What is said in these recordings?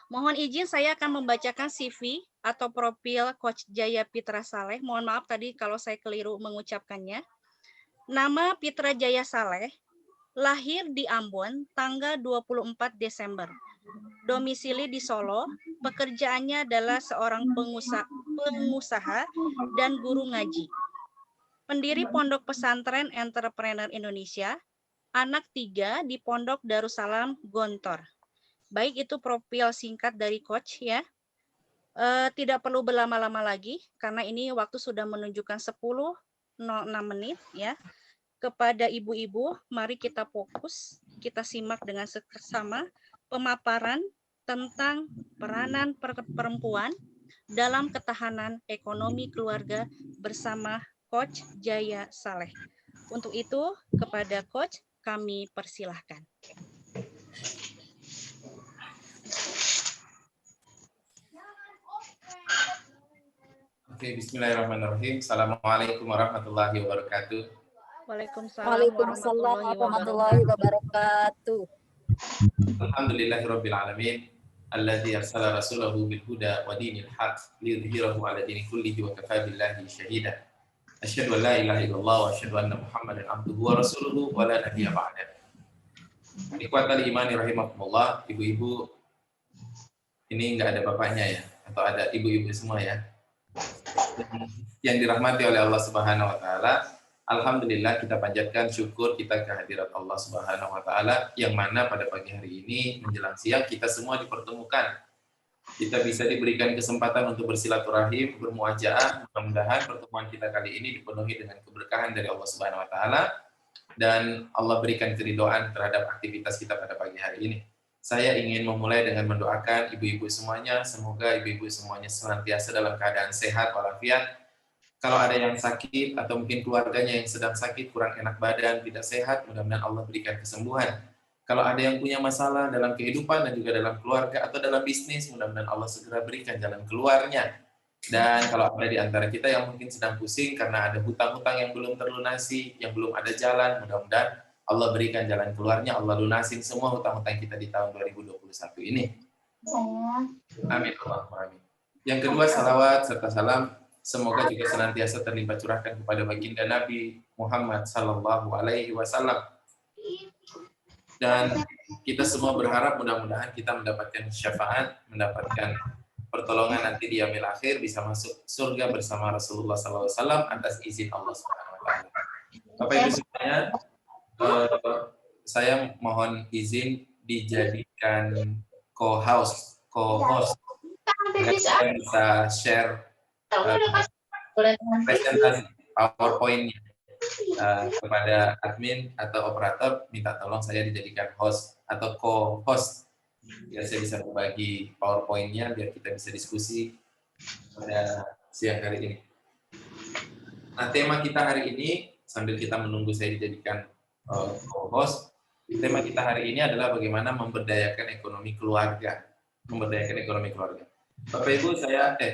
Mohon izin saya akan membacakan CV atau profil Coach Jaya Pitra Saleh. Mohon maaf tadi kalau saya keliru mengucapkannya. Nama Pitra Jaya Saleh, lahir di Ambon tanggal 24 Desember. Domisili di Solo, pekerjaannya adalah seorang pengusaha dan guru ngaji. Pendiri Pondok Pesantren Entrepreneur Indonesia, anak 3 di Pondok Darussalam Gontor. Baik, itu profil singkat dari Coach ya. Tidak perlu berlama-lama lagi karena ini waktu sudah menunjukkan 10.06 menit ya. Kepada ibu-ibu, mari kita fokus, kita simak dengan seksama pemaparan tentang peranan perempuan dalam ketahanan ekonomi keluarga bersama Coach Jaya Saleh. Untuk itu, kepada Coach kami persilahkan. Oke, bismillahirrahmanirrahim. Assalamualaikum warahmatullahi wabarakatuh. Waalaikumsalam warahmatullahi wabarakatuh. Alhamdulillahirabbil alamin. Alladzi arsala rasulahu bil huda wa dinil haqq liyudhhirahu 'ala dini kullihi wa kafaa billahi shahida. Asyhadu an la ilaha illallah wa asyhadu anna Muhammadan abduhu wa rasuluhu wa la nabiyya ba'da. Ikhwatal imani rahimakumullah, ibu-ibu ini enggak ada bapaknya ya, atau ada ibu-ibu semua ya. Yang dirahmati oleh Allah Subhanahu wa taala, alhamdulillah kita panjatkan syukur kita kehadirat Allah Subhanahu wa taala yang mana pada pagi hari ini menjelang siang kita semua dipertemukan. Kita bisa diberikan kesempatan untuk bersilaturahim, bermuajaah. Mudah-mudahan pertemuan kita kali ini dipenuhi dengan keberkahan dari Allah Subhanahu wa taala dan Allah berikan keridhaan terhadap aktivitas kita pada pagi hari ini. Saya ingin memulai dengan mendoakan ibu-ibu semuanya, semoga ibu-ibu semuanya senantiasa dalam keadaan sehat walafiat. Kalau ada yang sakit atau mungkin keluarganya yang sedang sakit, kurang enak badan, tidak sehat, mudah-mudahan Allah berikan kesembuhan. Kalau ada yang punya masalah dalam kehidupan dan juga dalam keluarga atau dalam bisnis, mudah-mudahan Allah segera berikan jalan keluarnya. Dan kalau ada di antara kita yang mungkin sedang pusing karena ada hutang-hutang yang belum terlunasi, yang belum ada jalan, mudah-mudahan Allah berikan jalan keluarnya, Allah lunasin semua hutang-hutang kita di tahun 2021 ini. Amin. Amin. Yang kedua, salawat serta salam semoga juga senantiasa terlimpah curahkan kepada baginda Nabi Muhammad sallallahu alaihi wasallam. Dan kita semua berharap mudah-mudahan kita mendapatkan syafaat, mendapatkan pertolongan nanti di yaumil akhir, bisa masuk surga bersama Rasulullah sallallahu alaihi wasallam atas izin Allah Subhanahu wa taala. Bapak Ibu semuanya, saya mohon izin dijadikan co-host agar saya bisa share presentasi PowerPoint kepada admin atau operator, minta tolong saya dijadikan host atau co-host biar saya bisa berbagi PowerPoint-nya biar kita bisa diskusi pada siang hari ini. Nah, tema kita hari ini sambil kita menunggu saya dijadikan co-host, tema kita hari ini adalah bagaimana memberdayakan ekonomi keluarga. Memberdayakan ekonomi keluarga. Bapak Ibu,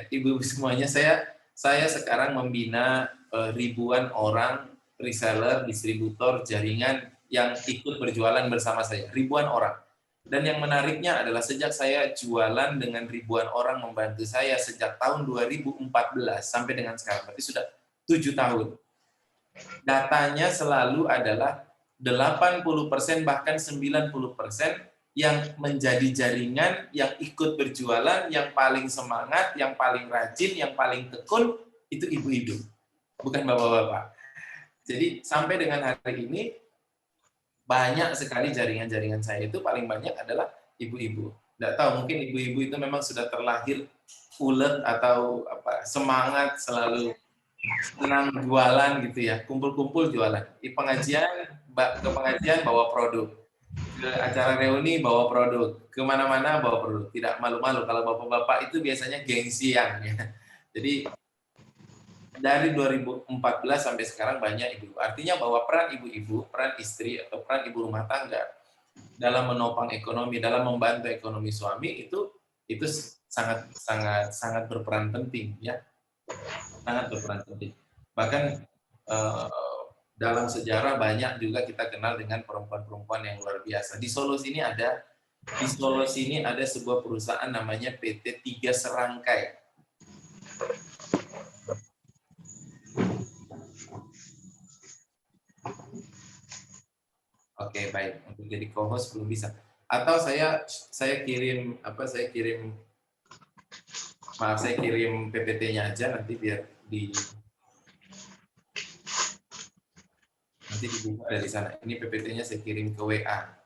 ibu-ibu semuanya, saya sekarang membina ribuan orang reseller, distributor, jaringan yang ikut berjualan bersama saya. Ribuan orang. Dan yang menariknya adalah sejak saya jualan dengan ribuan orang membantu saya sejak tahun 2014 sampai dengan sekarang, berarti sudah 7 tahun. Datanya selalu adalah 80% bahkan 90% yang menjadi jaringan, yang ikut berjualan, yang paling semangat, yang paling rajin, yang paling tekun, itu ibu-ibu, bukan bapak-bapak. Jadi sampai dengan hari ini, banyak sekali jaringan-jaringan saya itu paling banyak adalah ibu-ibu. Nggak tahu, mungkin ibu-ibu itu memang sudah terlahir ulet atau semangat, selalu senang jualan gitu ya, kumpul-kumpul jualan. Di pengajian, ke pengajian bawa produk, ke acara reuni bawa produk, kemana-mana bawa produk, tidak malu-malu. Kalau bapak-bapak itu biasanya gengsian ya. Jadi dari 2014 sampai sekarang banyak ibu. Artinya bahwa peran ibu-ibu, peran istri atau peran ibu rumah tangga dalam menopang ekonomi, dalam membantu ekonomi suami itu sangat berperan penting ya. Sangat berperan penting. Bahkan dalam sejarah banyak juga kita kenal dengan perempuan-perempuan yang luar biasa. Di Solo sini ada Di Solo sini ada sebuah perusahaan namanya PT Tiga Serangkai. Oke, baik. Untuk jadi co-host belum bisa. Atau saya kirim saya kirim PPT-nya aja nanti biar nanti dibuka dari sana. Ini PPT-nya saya kirim ke WA.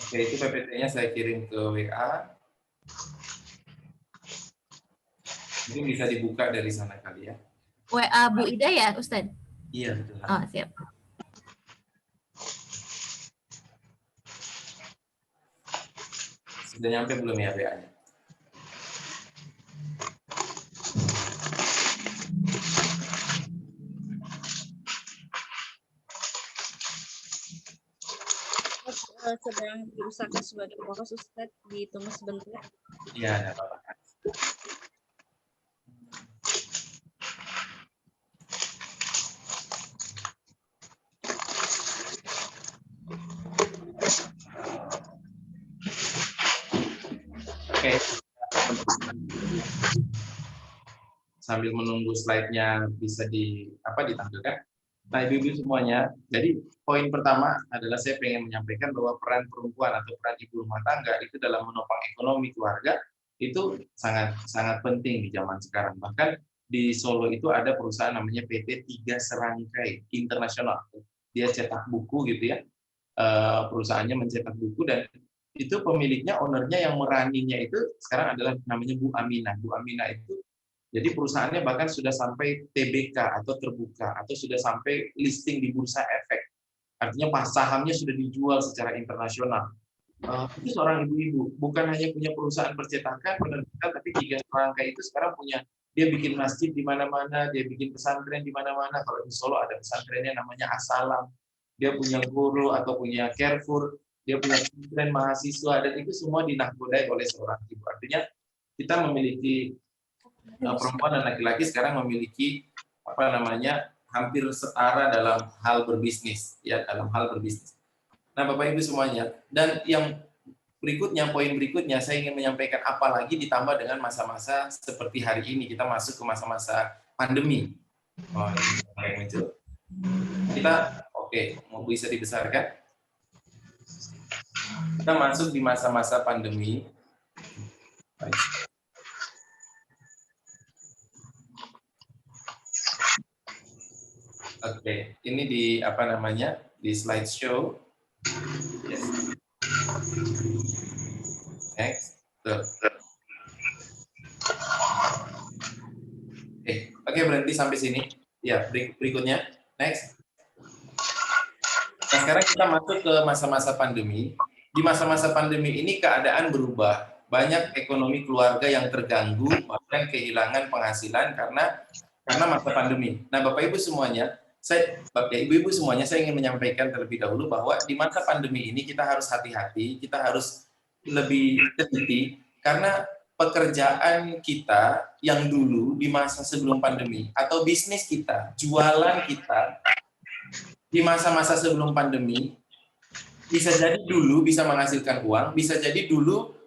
Oke, itu PPT-nya saya kirim ke WA. Mungkin bisa dibuka dari sana kali ya. WA Bu Ida ya, Ustadz? Iya, betul. Oh, siap. Sudah nyampe belum ya WA-nya? Sedang diusahakan sebagai fokus Ustadz, ditunggu sebentar. Iya, ada apa-apa. Oke. Sambil menunggu slide-nya bisa ditampilkan. Nah, ibu-ibu semuanya, jadi poin pertama adalah saya ingin menyampaikan bahwa peran perempuan atau peran ibu rumah tangga itu dalam menopang ekonomi keluarga itu sangat sangat penting di zaman sekarang. Bahkan di Solo itu ada perusahaan namanya PT Tiga Serangkai Internasional. Dia cetak buku gitu ya. Perusahaannya mencetak buku dan itu pemiliknya, ownernya yang meraninya itu sekarang adalah namanya Bu Aminah. Bu Aminah itu jadi perusahaannya bahkan sudah sampai TBK atau terbuka atau sudah sampai listing di bursa efek. Artinya pas sahamnya sudah dijual secara internasional. Itu seorang ibu-ibu, bukan hanya punya perusahaan percetakan, penerbitan, tapi Tiga Serangkai itu sekarang punya, dia bikin masjid di mana-mana, dia bikin pesantren di mana-mana. Kalau di Solo ada pesantrennya namanya Asalam, dia punya guru atau punya Carrefour, dia punya pesantren mahasiswa, dan itu semua dinahkodai oleh seorang ibu. Artinya kita memiliki perempuan dan laki-laki sekarang memiliki hampir setara dalam hal berbisnis, ya, dalam hal berbisnis. Nah, Bapak Ibu semuanya, dan yang berikutnya, poin berikutnya, saya ingin menyampaikan apalagi ditambah dengan masa-masa seperti hari ini, kita masuk ke masa-masa pandemi. Oh, ini muncul. Kita, mau bisa dibesarkan? Kita masuk di masa-masa pandemi. Baik. Oke, ini di di slideshow. Yes. Next. Oke, berhenti sampai sini. Ya, berikutnya. Next. Nah, sekarang kita masuk ke masa-masa pandemi. Di masa-masa pandemi ini keadaan berubah. Banyak ekonomi keluarga yang terganggu, bahkan kehilangan penghasilan karena masa pandemi. Nah, Bapak Ibu semuanya, Ibu-ibu semuanya, saya ingin menyampaikan terlebih dahulu bahwa di masa pandemi ini kita harus hati-hati, kita harus lebih teliti, karena pekerjaan kita yang dulu di masa sebelum pandemi, atau bisnis kita, jualan kita, di masa-masa sebelum pandemi, bisa jadi dulu bisa menghasilkan uang, bisa jadi dulu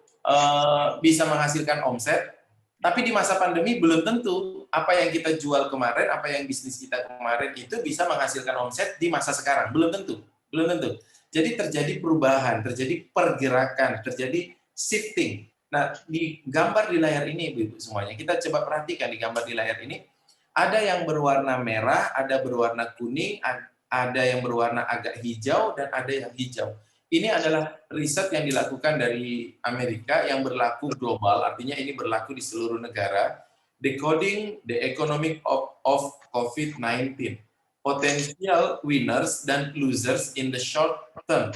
bisa menghasilkan omset, tapi di masa pandemi belum tentu apa yang kita jual kemarin, apa yang bisnis kita kemarin itu bisa menghasilkan omset di masa sekarang. Belum tentu. Jadi terjadi perubahan, terjadi pergerakan, terjadi shifting. Nah, di gambar di layar ini, Ibu-ibu semuanya, kita coba perhatikan di gambar di layar ini, ada yang berwarna merah, ada berwarna kuning, ada yang berwarna agak hijau, dan ada yang hijau. Ini adalah riset yang dilakukan dari Amerika yang berlaku global, artinya ini berlaku di seluruh negara. Decoding the Economic of COVID-19. Potential winners dan losers in the short term.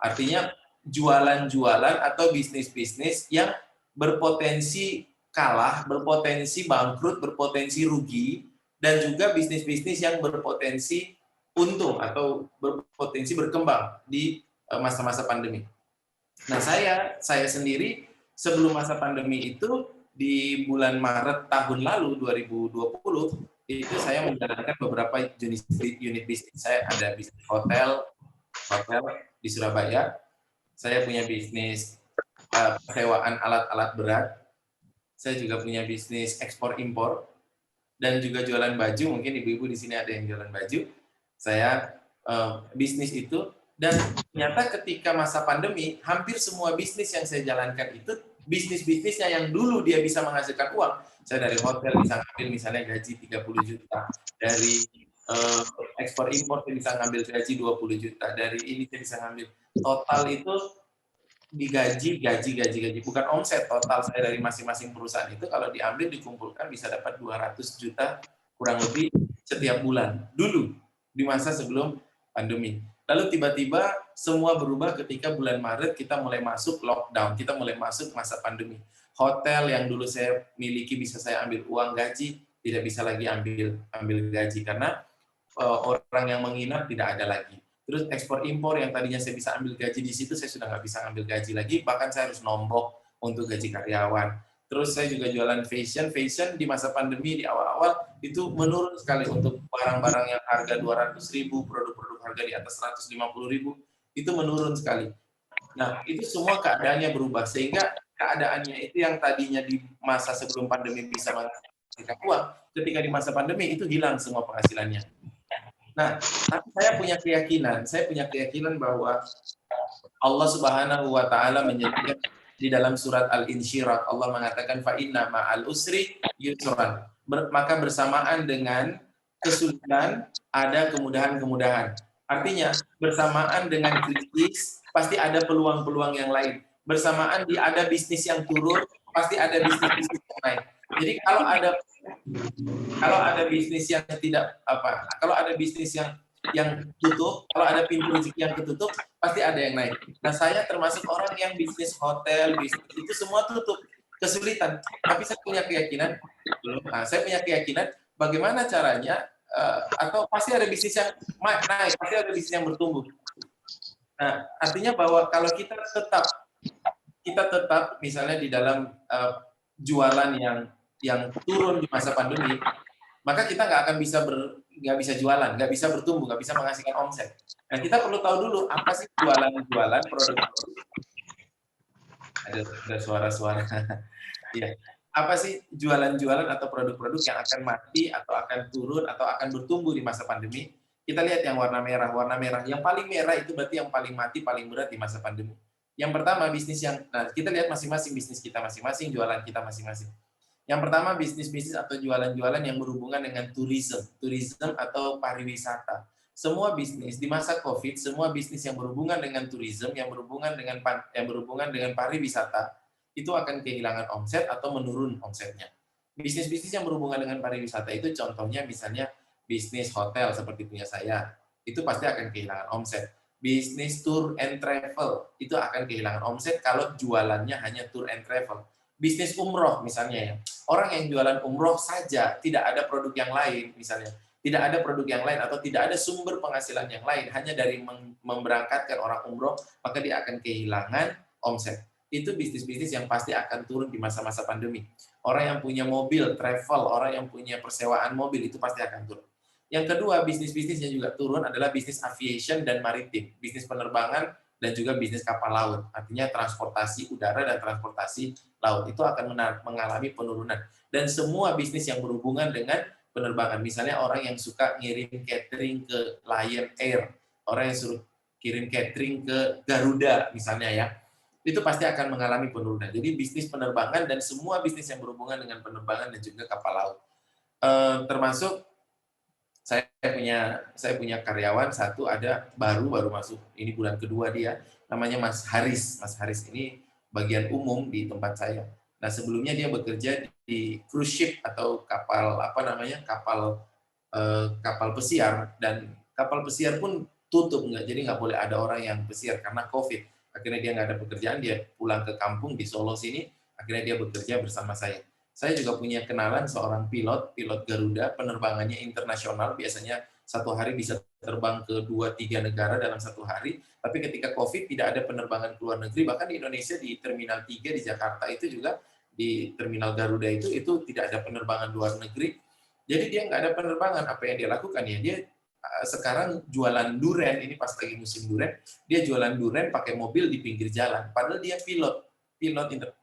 Artinya jualan-jualan atau bisnis-bisnis yang berpotensi kalah, berpotensi bangkrut, berpotensi rugi, dan juga bisnis-bisnis yang berpotensi untung atau berpotensi berkembang di masa-masa pandemi. Nah, saya sendiri sebelum masa pandemi itu di bulan Maret tahun lalu 2020 itu saya menjalankan beberapa unit bisnis. Saya ada bisnis hotel di Surabaya. Saya punya bisnis persewaan alat-alat berat. Saya juga punya bisnis ekspor impor dan juga jualan baju. Mungkin ibu-ibu di sini ada yang jualan baju. Saya bisnis itu. Dan ternyata ketika masa pandemi, hampir semua bisnis yang saya jalankan itu bisnis-bisnisnya yang dulu dia bisa menghasilkan uang. Saya dari hotel bisa ngambil misalnya gaji 30 juta. Dari ekspor impor saya bisa ngambil gaji 20 juta. Dari ini saya bisa ngambil. Total itu digaji. Bukan omset total saya dari masing-masing perusahaan itu kalau diambil dikumpulkan bisa dapat 200 juta kurang lebih setiap bulan. Dulu, di masa sebelum pandemi. Lalu tiba-tiba semua berubah ketika bulan Maret kita mulai masuk lockdown, kita mulai masuk masa pandemi. Hotel yang dulu saya miliki bisa saya ambil uang gaji, tidak bisa lagi ambil gaji karena orang yang menginap tidak ada lagi. Terus ekspor impor yang tadinya saya bisa ambil gaji di situ, saya sudah nggak bisa ambil gaji lagi, bahkan saya harus nombok untuk gaji karyawan. Terus saya juga jualan fashion di masa pandemi di awal-awal itu menurun sekali untuk barang-barang yang harga 200.000, produk-produk harga di atas 150.000 itu menurun sekali. Nah, itu semua keadaannya berubah sehingga keadaannya itu yang tadinya di masa sebelum pandemi bisa menghasilkan uang, ketika di masa pandemi itu hilang semua penghasilannya. Nah, tapi saya punya keyakinan bahwa Allah Subhanahu wa taala menyebutkan di dalam surat Al-Insyirah, Allah mengatakan fa inna ma'al usri yusran. Maka bersamaan dengan kesulitan ada kemudahan-kemudahan. Artinya, bersamaan dengan krisis pasti ada peluang-peluang yang lain. Bersamaan ada bisnis yang turun, pasti ada bisnis-bisnis yang naik. Jadi kalau ada bisnis yang kalau ada bisnis yang tutup, kalau ada pintu rezeki yang ketutup, pasti ada yang naik. Nah, saya termasuk orang yang bisnis hotel, bisnis itu semua tutup, kesulitan. Tapi saya punya keyakinan, bagaimana caranya, atau pasti ada bisnis yang naik, pasti ada bisnis yang bertumbuh. Nah, artinya bahwa kalau kita tetap misalnya di dalam jualan yang turun di masa pandemi, maka kita nggak akan nggak bisa jualan, nggak bisa bertumbuh, nggak bisa menghasilkan omset. Nah, kita perlu tahu dulu apa sih jualan produk-produk. Ada suara-suara. Ya, apa sih jualan-jualan atau produk-produk yang akan mati atau akan turun atau akan bertumbuh di masa pandemi? Kita lihat yang warna merah. Warna merah yang paling merah itu berarti yang paling mati, paling berat di masa pandemi. Yang pertama bisnis kita lihat masing-masing bisnis kita masing-masing, jualan kita masing-masing. Yang pertama bisnis-bisnis atau jualan-jualan yang berhubungan dengan turisme atau pariwisata. Semua bisnis di masa Covid, semua bisnis yang berhubungan dengan turisme, yang berhubungan dengan pariwisata, itu akan kehilangan omset atau menurun omsetnya. Bisnis-bisnis yang berhubungan dengan pariwisata itu contohnya misalnya bisnis hotel seperti punya saya, itu pasti akan kehilangan omset. Bisnis tour and travel itu akan kehilangan omset kalau jualannya hanya tour and travel. Bisnis umroh misalnya ya, orang yang jualan umroh saja, tidak ada produk yang lain misalnya, tidak ada produk yang lain atau tidak ada sumber penghasilan yang lain, hanya dari memberangkatkan orang umroh, maka dia akan kehilangan omset. Itu bisnis-bisnis yang pasti akan turun di masa-masa pandemi. Orang yang punya mobil, travel, orang yang punya persewaan mobil, itu pasti akan turun. Yang kedua, bisnis-bisnis yang juga turun adalah bisnis aviation dan maritim, bisnis penerbangan dan juga bisnis kapal laut. Artinya transportasi udara dan transportasi laut itu akan mengalami penurunan. Dan semua bisnis yang berhubungan dengan penerbangan, misalnya orang yang suka ngirim catering ke Lion Air, orang yang suruh kirim catering ke Garuda misalnya ya, itu pasti akan mengalami penurunan. Jadi bisnis penerbangan dan semua bisnis yang berhubungan dengan penerbangan dan juga kapal laut. Termasuk saya punya karyawan satu ada baru masuk, ini bulan kedua dia, namanya Mas Haris. Mas Haris ini bagian umum di tempat saya. Nah, sebelumnya dia bekerja di cruise ship atau kapal kapal pesiar, dan kapal pesiar pun tutup, jadi nggak boleh ada orang yang pesiar karena COVID. Akhirnya dia nggak ada pekerjaan, dia pulang ke kampung di Solo sini, akhirnya dia bekerja bersama saya. Saya juga punya kenalan seorang pilot Garuda, penerbangannya internasional, biasanya satu hari bisa terbang ke 2-3 negara dalam satu hari, tapi ketika COVID tidak ada penerbangan ke luar negeri, bahkan di Indonesia di Terminal 3 di Jakarta itu juga, di Terminal Garuda itu tidak ada penerbangan luar negeri. Jadi dia nggak ada penerbangan, apa yang dia lakukan ya, dia sekarang jualan duren, ini pas lagi musim duren, dia jualan duren pakai mobil di pinggir jalan, padahal dia pilot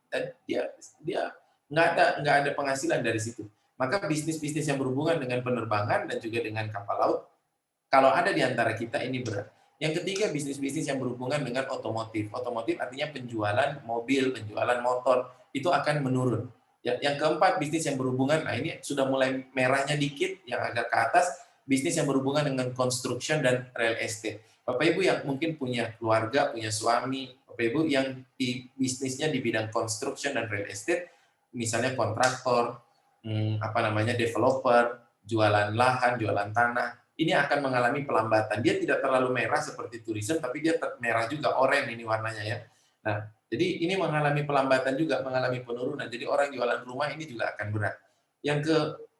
dan dia nggak ada penghasilan dari situ. Maka bisnis-bisnis yang berhubungan dengan penerbangan dan juga dengan kapal laut, kalau ada di antara kita ini berat. Yang ketiga, bisnis-bisnis yang berhubungan dengan otomotif. Otomotif artinya penjualan mobil, penjualan motor, itu akan menurun. Yang keempat, bisnis yang berhubungan, nah ini sudah mulai merahnya dikit, yang agak ke atas, bisnis yang berhubungan dengan construction dan real estate. Bapak Ibu yang mungkin punya keluarga, punya suami, Bapak Ibu yang bisnisnya di bidang construction dan real estate, misalnya kontraktor, developer, jualan lahan, jualan tanah, ini akan mengalami pelambatan. Dia tidak terlalu merah seperti tourism, tapi dia merah juga, oranye ini warnanya ya. Nah, jadi ini mengalami pelambatan juga, mengalami penurunan. Jadi orang jualan rumah ini juga akan berat. Yang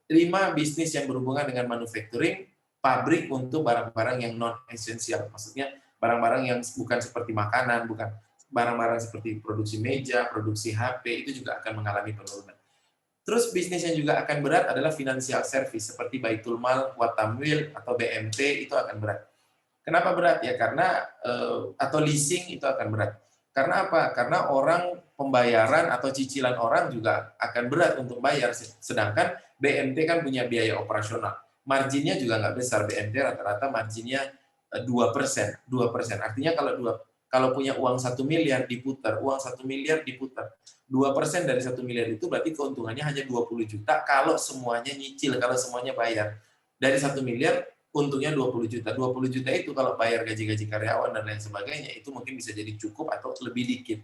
kelima, bisnis yang berhubungan dengan manufacturing, pabrik untuk barang-barang yang non-esensial. Maksudnya barang-barang yang bukan seperti makanan, bukan barang-barang seperti produksi meja, produksi HP, itu juga akan mengalami penurunan. Terus bisnis yang juga akan berat adalah financial service, seperti Baitul Mal, Watamwil, atau BMT, itu akan berat. Kenapa berat? Ya karena, atau leasing itu akan berat. Karena apa? Karena orang pembayaran atau cicilan orang juga akan berat untuk bayar, sedangkan BMT kan punya biaya operasional. Marginnya juga nggak besar, BMT rata-rata marginnya 2%. Artinya kalau punya uang 1 miliar diputar, 2% dari 1 miliar itu berarti keuntungannya hanya 20 juta kalau semuanya nyicil, kalau semuanya bayar. Dari 1 miliar, untungnya 20 juta. 20 juta itu kalau bayar gaji-gaji karyawan dan lain sebagainya, itu mungkin bisa jadi cukup atau lebih dikit.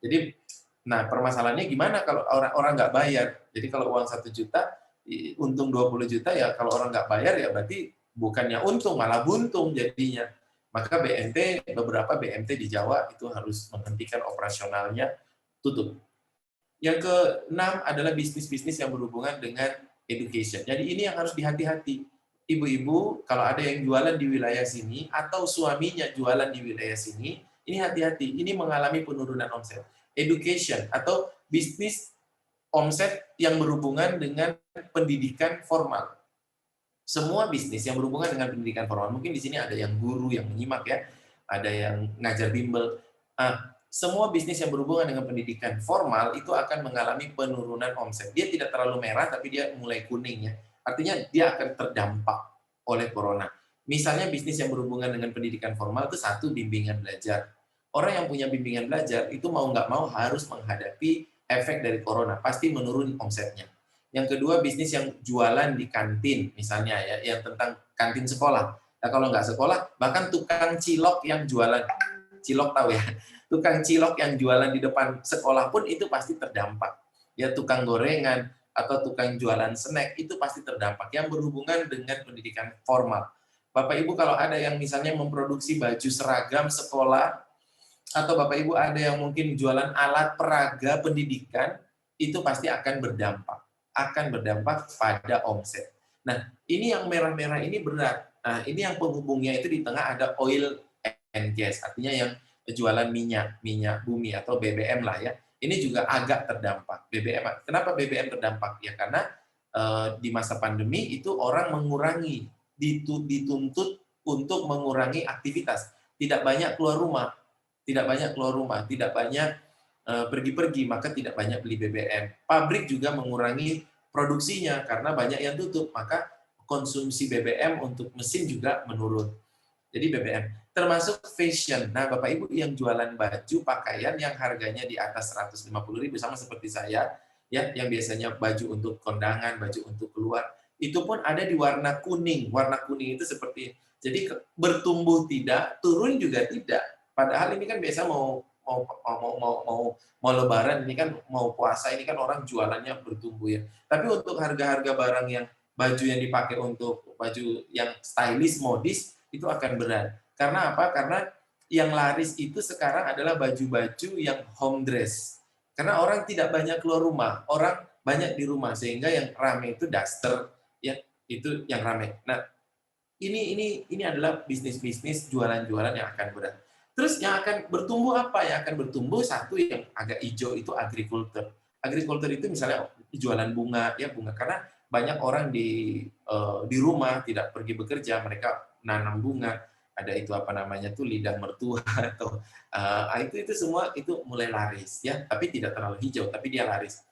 Jadi, nah permasalahannya gimana kalau orang nggak bayar? Jadi kalau uang 1 juta, untung 20 juta, ya kalau orang nggak bayar, ya berarti bukannya untung, malah buntung jadinya. Maka beberapa BMT di Jawa itu harus menghentikan operasionalnya, tutup. Yang keenam adalah bisnis-bisnis yang berhubungan dengan education. Jadi ini yang harus dihati-hati. Ibu-ibu, kalau ada yang jualan di wilayah sini, atau suaminya jualan di wilayah sini, ini hati-hati, ini mengalami penurunan omset. Education, atau bisnis omset yang berhubungan dengan pendidikan formal. Semua bisnis yang berhubungan dengan pendidikan formal, mungkin di sini ada yang guru yang menyimak ya, ada yang ngajar bimbel. Semua bisnis yang berhubungan dengan pendidikan formal itu akan mengalami penurunan omset. Dia tidak terlalu merah, tapi dia mulai kuning ya. Artinya dia akan terdampak oleh corona. Misalnya bisnis yang berhubungan dengan pendidikan formal itu satu, bimbingan belajar. Orang yang punya bimbingan belajar itu mau nggak mau harus menghadapi efek dari corona. Pasti menurun omsetnya. Yang kedua, bisnis yang jualan di kantin, misalnya ya, yang tentang kantin sekolah. Nah, kalau nggak sekolah, bahkan tukang cilok yang jualan, cilok tahu ya, tukang cilok yang jualan di depan sekolah pun itu pasti terdampak. Ya, tukang gorengan atau tukang jualan snack itu pasti terdampak. Yang berhubungan dengan pendidikan formal. Bapak Ibu kalau ada yang misalnya memproduksi baju seragam sekolah, atau Bapak Ibu ada yang mungkin jualan alat peraga pendidikan, itu pasti akan berdampak pada omset. Nah, ini yang merah-merah ini berat. Nah, ini yang penghubungnya itu di tengah ada oil and gas, artinya yang jualan minyak bumi atau BBM lah ya. Ini juga agak terdampak. BBM. Kenapa BBM terdampak? Ya karena di masa pandemi itu orang mengurangi, dituntut untuk mengurangi aktivitas. Tidak banyak keluar rumah, tidak banyak pergi-pergi, maka tidak banyak beli BBM. Pabrik juga mengurangi produksinya karena banyak yang tutup, maka konsumsi BBM untuk mesin juga menurun. Jadi BBM. Termasuk fashion. Nah, Bapak Ibu yang jualan baju, pakaian yang harganya di atas 150.000, sama seperti saya, ya, yang biasanya baju untuk kondangan, baju untuk keluar, itu pun ada di warna kuning. Warna kuning itu seperti, jadi bertumbuh tidak, turun juga tidak. Padahal ini kan biasa mau Lebaran, ini kan mau puasa, ini kan orang jualannya bertumbuh ya. Tapi untuk harga-harga barang yang baju yang dipakai untuk baju yang stylish, modis, itu akan berat. Karena apa? Karena yang laris itu sekarang adalah baju-baju yang home dress. Karena orang tidak banyak keluar rumah, orang banyak di rumah, sehingga yang ramai itu daster, ya, itu yang ramai. Nah, ini adalah bisnis-bisnis jualan-jualan yang akan berat. Terus yang akan bertumbuh apa? Yang akan bertumbuh satu yang agak hijau itu agriculture. Agriculture itu misalnya jualan bunga, ya bunga, karena banyak orang di rumah tidak pergi bekerja, mereka nanam bunga, ada itu apa namanya tuh lidah mertua atau itu semua itu mulai laris ya, tapi tidak terlalu hijau, tapi dia laris.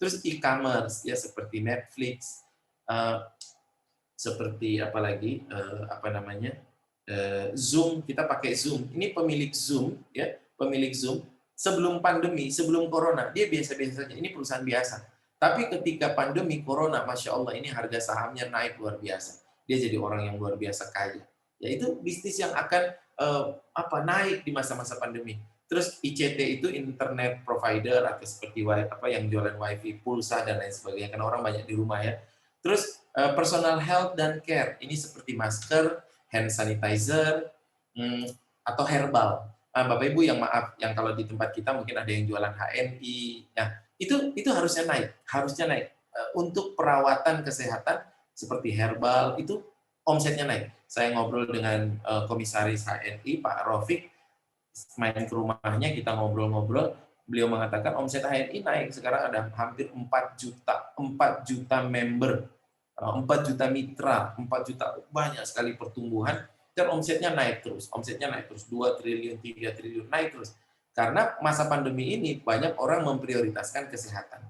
Terus e-commerce ya seperti Netflix, seperti apa lagi apa namanya Zoom, kita pakai Zoom. Ini pemilik Zoom ya, pemilik Zoom sebelum pandemi, sebelum corona dia biasa-biasa saja. Ini perusahaan biasa. Tapi ketika pandemi corona, masya Allah ini harga sahamnya naik luar biasa. Dia jadi orang yang luar biasa kaya. Yaitu bisnis yang akan naik di masa-masa pandemi. Terus ICT itu internet provider atau seperti yang jualan wifi, pulsa dan lain sebagainya. Karena orang banyak di rumah ya. Terus personal health dan care, ini seperti masker, hand sanitizer, atau herbal. Bapak Ibu yang maaf, yang kalau di tempat kita mungkin ada yang jualan HNI, nah itu harusnya naik. Untuk perawatan kesehatan seperti herbal itu omsetnya naik. Saya ngobrol dengan komisaris HNI Pak Rofik, main ke rumahnya kita ngobrol-ngobrol, beliau mengatakan omset HNI naik, sekarang ada hampir 4 juta member, 4 juta mitra, 4 juta, banyak sekali pertumbuhan, dan omsetnya naik terus, 2 triliun, 3 triliun, naik terus. Karena masa pandemi ini banyak orang memprioritaskan kesehatan.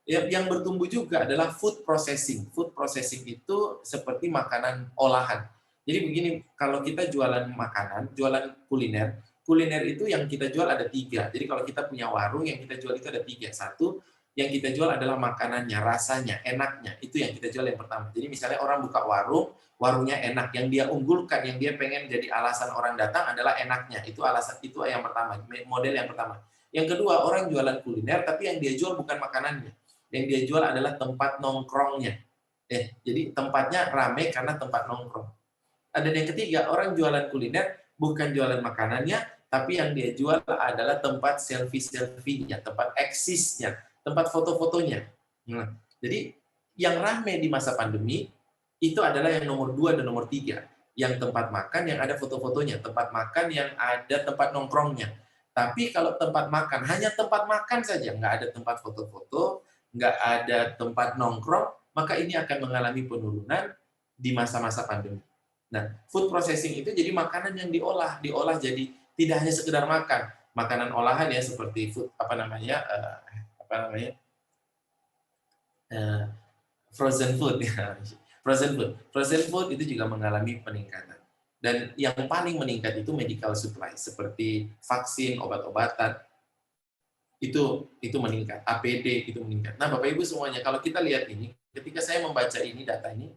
Yang bertumbuh juga adalah food processing. Food processing itu seperti makanan olahan. Jadi begini, kalau kita jualan makanan, jualan kuliner itu yang kita jual ada 3. Jadi kalau kita punya warung, yang kita jual itu ada 3. 1, yang kita jual adalah makanannya, rasanya, enaknya. Itu yang kita jual yang pertama. Jadi misalnya orang buka warung, warungnya enak. Yang dia unggulkan, yang dia pengen jadi alasan orang datang adalah enaknya. Itu yang pertama, model yang pertama. Yang kedua, orang jualan kuliner, tapi yang dia jual bukan makanannya. Yang dia jual adalah tempat nongkrongnya. Jadi tempatnya rame karena tempat nongkrong. Ada yang ketiga, orang jualan kuliner, bukan jualan makanannya, tapi yang dia jual adalah tempat selfie-selfie-nya, tempat eksisnya, tempat foto-fotonya. Nah, jadi yang ramai di masa pandemi itu adalah yang nomor 2 dan nomor 3. Yang tempat makan yang ada foto-fotonya, tempat makan yang ada tempat nongkrongnya. Tapi kalau tempat makan, hanya tempat makan saja, nggak ada tempat foto-foto, nggak ada tempat nongkrong, maka ini akan mengalami penurunan di masa-masa pandemi. Nah, food processing itu jadi makanan yang diolah jadi tidak hanya sekedar makan, makanan olahan ya seperti food frozen food ya. Frozen food itu juga mengalami peningkatan. Dan yang paling meningkat itu medical supply seperti vaksin, obat-obatan itu meningkat, APD itu meningkat. Nah, Bapak Ibu semuanya, kalau kita lihat ini, ketika saya membaca ini data ini,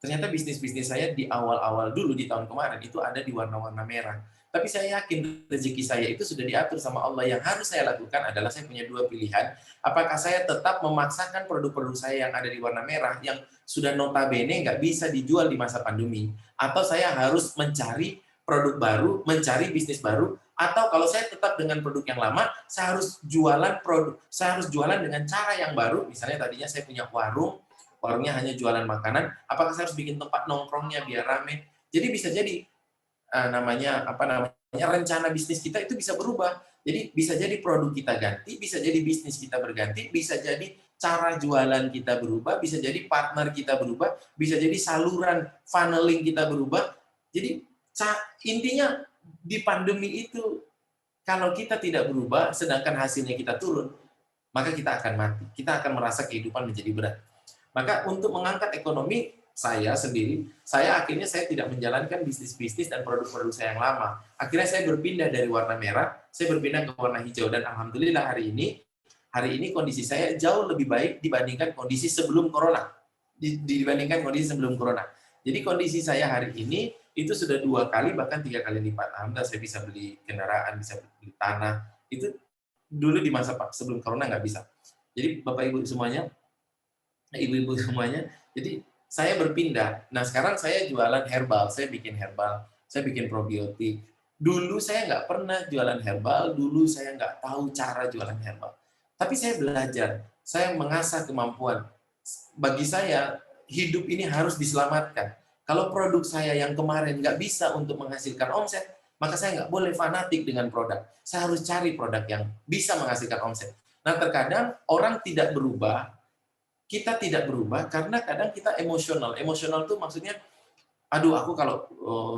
ternyata bisnis-bisnis saya di awal-awal dulu di tahun kemarin itu ada di warna-warna merah. Tapi saya yakin rezeki saya itu sudah diatur sama Allah. Yang harus saya lakukan adalah saya punya 2 pilihan. Apakah saya tetap memaksakan produk-produk saya yang ada di warna merah yang sudah notabene nggak bisa dijual di masa pandemi, atau saya harus mencari produk baru, mencari bisnis baru, atau kalau saya tetap dengan produk yang lama, saya harus jualan dengan cara yang baru. Misalnya tadinya saya punya warungnya hanya jualan makanan, apakah saya harus bikin tempat nongkrongnya biar rame? Jadi bisa jadi rencana bisnis kita itu bisa berubah. Jadi bisa jadi produk kita ganti, bisa jadi bisnis kita berganti, bisa jadi cara jualan kita berubah, bisa jadi partner kita berubah, bisa jadi saluran funneling kita berubah. Jadi intinya di pandemi itu kalau kita tidak berubah, sedangkan hasilnya kita turun, maka kita akan mati. Kita akan merasa kehidupan menjadi berat. Maka untuk mengangkat ekonomi saya sendiri, akhirnya saya tidak menjalankan bisnis-bisnis dan produk-produk saya yang lama. Akhirnya saya berpindah dari warna merah, saya berpindah ke warna hijau. Dan alhamdulillah hari ini kondisi saya jauh lebih baik dibandingkan kondisi sebelum corona. Jadi kondisi saya hari ini itu sudah 2 kali bahkan 3 kali lipat. Alhamdulillah saya bisa beli kendaraan, bisa beli tanah. Itu dulu di masa sebelum corona nggak bisa. Jadi Bapak Ibu semuanya, ibu-ibu semuanya, jadi saya berpindah. Nah sekarang saya jualan herbal, saya bikin probiotik. Dulu saya nggak pernah jualan herbal, dulu saya nggak tahu cara jualan herbal. Tapi saya belajar, saya mengasah kemampuan. Bagi saya hidup ini harus diselamatkan. Kalau produk saya yang kemarin nggak bisa untuk menghasilkan omset, maka saya nggak boleh fanatik dengan produk. Saya harus cari produk yang bisa menghasilkan omset. Nah, terkadang orang tidak berubah, kita tidak berubah karena kadang kita emosional. Emosional itu maksudnya, aduh aku kalau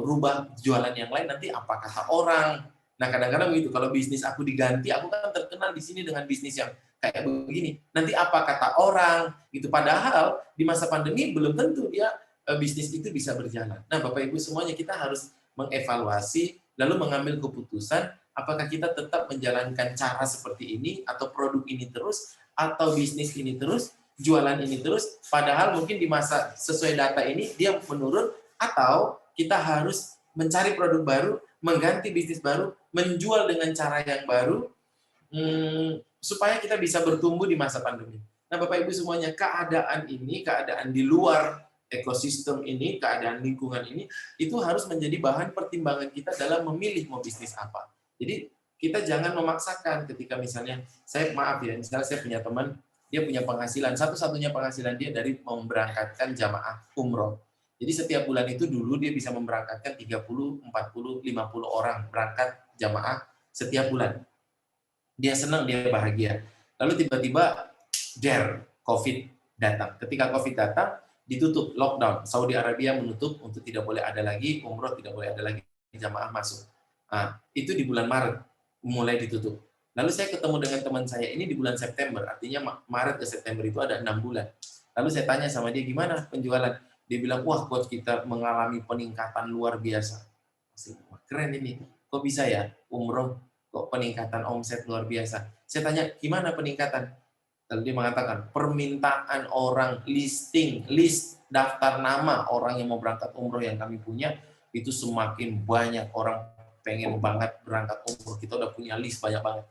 rubah jualan yang lain nanti apa kata orang. Nah, kadang-kadang begitu, kalau bisnis aku diganti, aku kan terkenal di sini dengan bisnis yang kayak begini. Nanti apa kata orang, gitu. Padahal di masa pandemi belum tentu dia bisnis itu bisa berjalan. Nah, Bapak Ibu semuanya, kita harus mengevaluasi, lalu mengambil keputusan, apakah kita tetap menjalankan cara seperti ini, atau produk ini terus, atau bisnis ini terus, jualan ini terus, padahal mungkin di masa sesuai data ini dia menurun, atau kita harus mencari produk baru, mengganti bisnis baru, menjual dengan cara yang baru, supaya kita bisa bertumbuh di masa pandemi. Nah, Bapak Ibu semuanya, keadaan ini, keadaan di luar ekosistem ini, keadaan lingkungan ini, itu harus menjadi bahan pertimbangan kita dalam memilih mau bisnis apa. Jadi, kita jangan memaksakan ketika misalnya, misalnya saya punya teman, dia punya penghasilan, satu-satunya penghasilan dia dari memberangkatkan jamaah umroh. Jadi setiap bulan itu dulu dia bisa memberangkatkan 30, 40, 50 orang berangkat jamaah setiap bulan. Dia senang, dia bahagia. Lalu tiba-tiba COVID datang. Ketika COVID datang, ditutup, lockdown. Saudi Arabia menutup untuk tidak boleh ada lagi umroh, tidak boleh ada lagi jamaah masuk. Nah, itu di bulan Maret mulai ditutup. Lalu saya ketemu dengan teman saya ini di bulan September, artinya Maret ke September itu ada 6 bulan. Lalu saya tanya sama dia, gimana penjualan? Dia bilang, wah coach, kita mengalami peningkatan luar biasa. Keren ini, kok bisa ya umroh, kok peningkatan omset luar biasa. Saya tanya, gimana peningkatan? Lalu dia mengatakan, permintaan orang list daftar nama orang yang mau berangkat umroh yang kami punya, itu semakin banyak, orang pengen banget berangkat umroh, kita udah punya list banyak banget.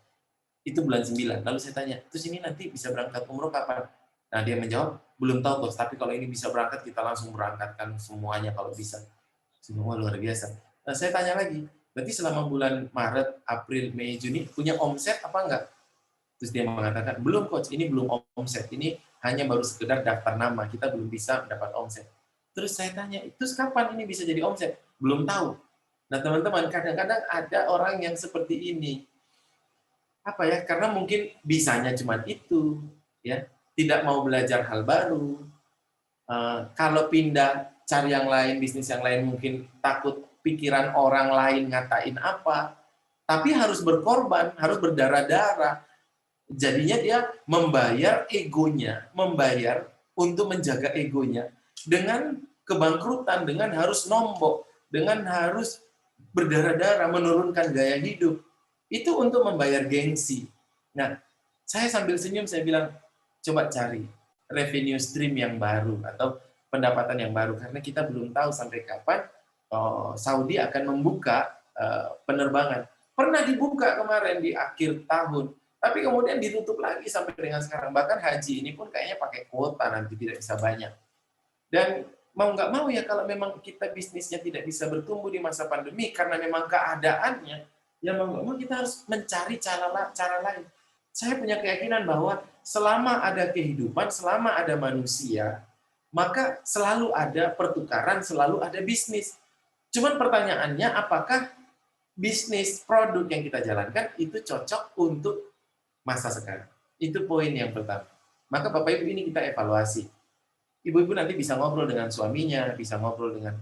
Itu bulan 9. Lalu saya tanya, terus ini nanti bisa berangkat umroh kapan? Nah, dia menjawab, belum tahu coach, tapi kalau ini bisa berangkat, kita langsung berangkatkan semuanya kalau bisa. Semua luar biasa. Nah, saya tanya lagi, berarti selama bulan Maret, April, Mei, Juni, punya omset apa enggak? Terus dia mengatakan, belum coach, ini belum omset, ini hanya baru sekedar daftar nama, kita belum bisa mendapat omset. Terus saya tanya, terus kapan ini bisa jadi omset? Belum tahu. Nah, teman-teman, kadang-kadang ada orang yang seperti ini. Apa ya? Karena mungkin bisanya cuma itu, ya. Tidak mau belajar hal baru. Kalau pindah cari yang lain, bisnis yang lain, mungkin takut pikiran orang lain ngatain apa. Tapi harus berkorban, harus berdarah-darah. Jadinya dia membayar egonya, membayar untuk menjaga egonya dengan kebangkrutan, dengan harus nombok, dengan harus berdarah-darah, menurunkan gaya hidup. Itu untuk membayar gengsi. Nah, saya sambil senyum, saya bilang, coba cari revenue stream yang baru atau pendapatan yang baru, karena kita belum tahu sampai kapan Saudi akan membuka penerbangan. Pernah dibuka kemarin di akhir tahun, tapi kemudian ditutup lagi sampai dengan sekarang. Bahkan haji ini pun kayaknya pakai kuota, nanti tidak bisa banyak. Dan mau nggak mau ya, kalau memang kita bisnisnya tidak bisa bertumbuh di masa pandemi karena memang keadaannya, ya mau nggak mau kita harus mencari cara lain. Saya punya keyakinan bahwa selama ada kehidupan, selama ada manusia, maka selalu ada pertukaran, selalu ada bisnis. Cuman pertanyaannya, apakah bisnis produk yang kita jalankan itu cocok untuk masa sekarang? Itu poin yang pertama. Maka Bapak Ibu, ini kita evaluasi. Ibu-ibu nanti bisa ngobrol dengan suaminya, bisa ngobrol dengan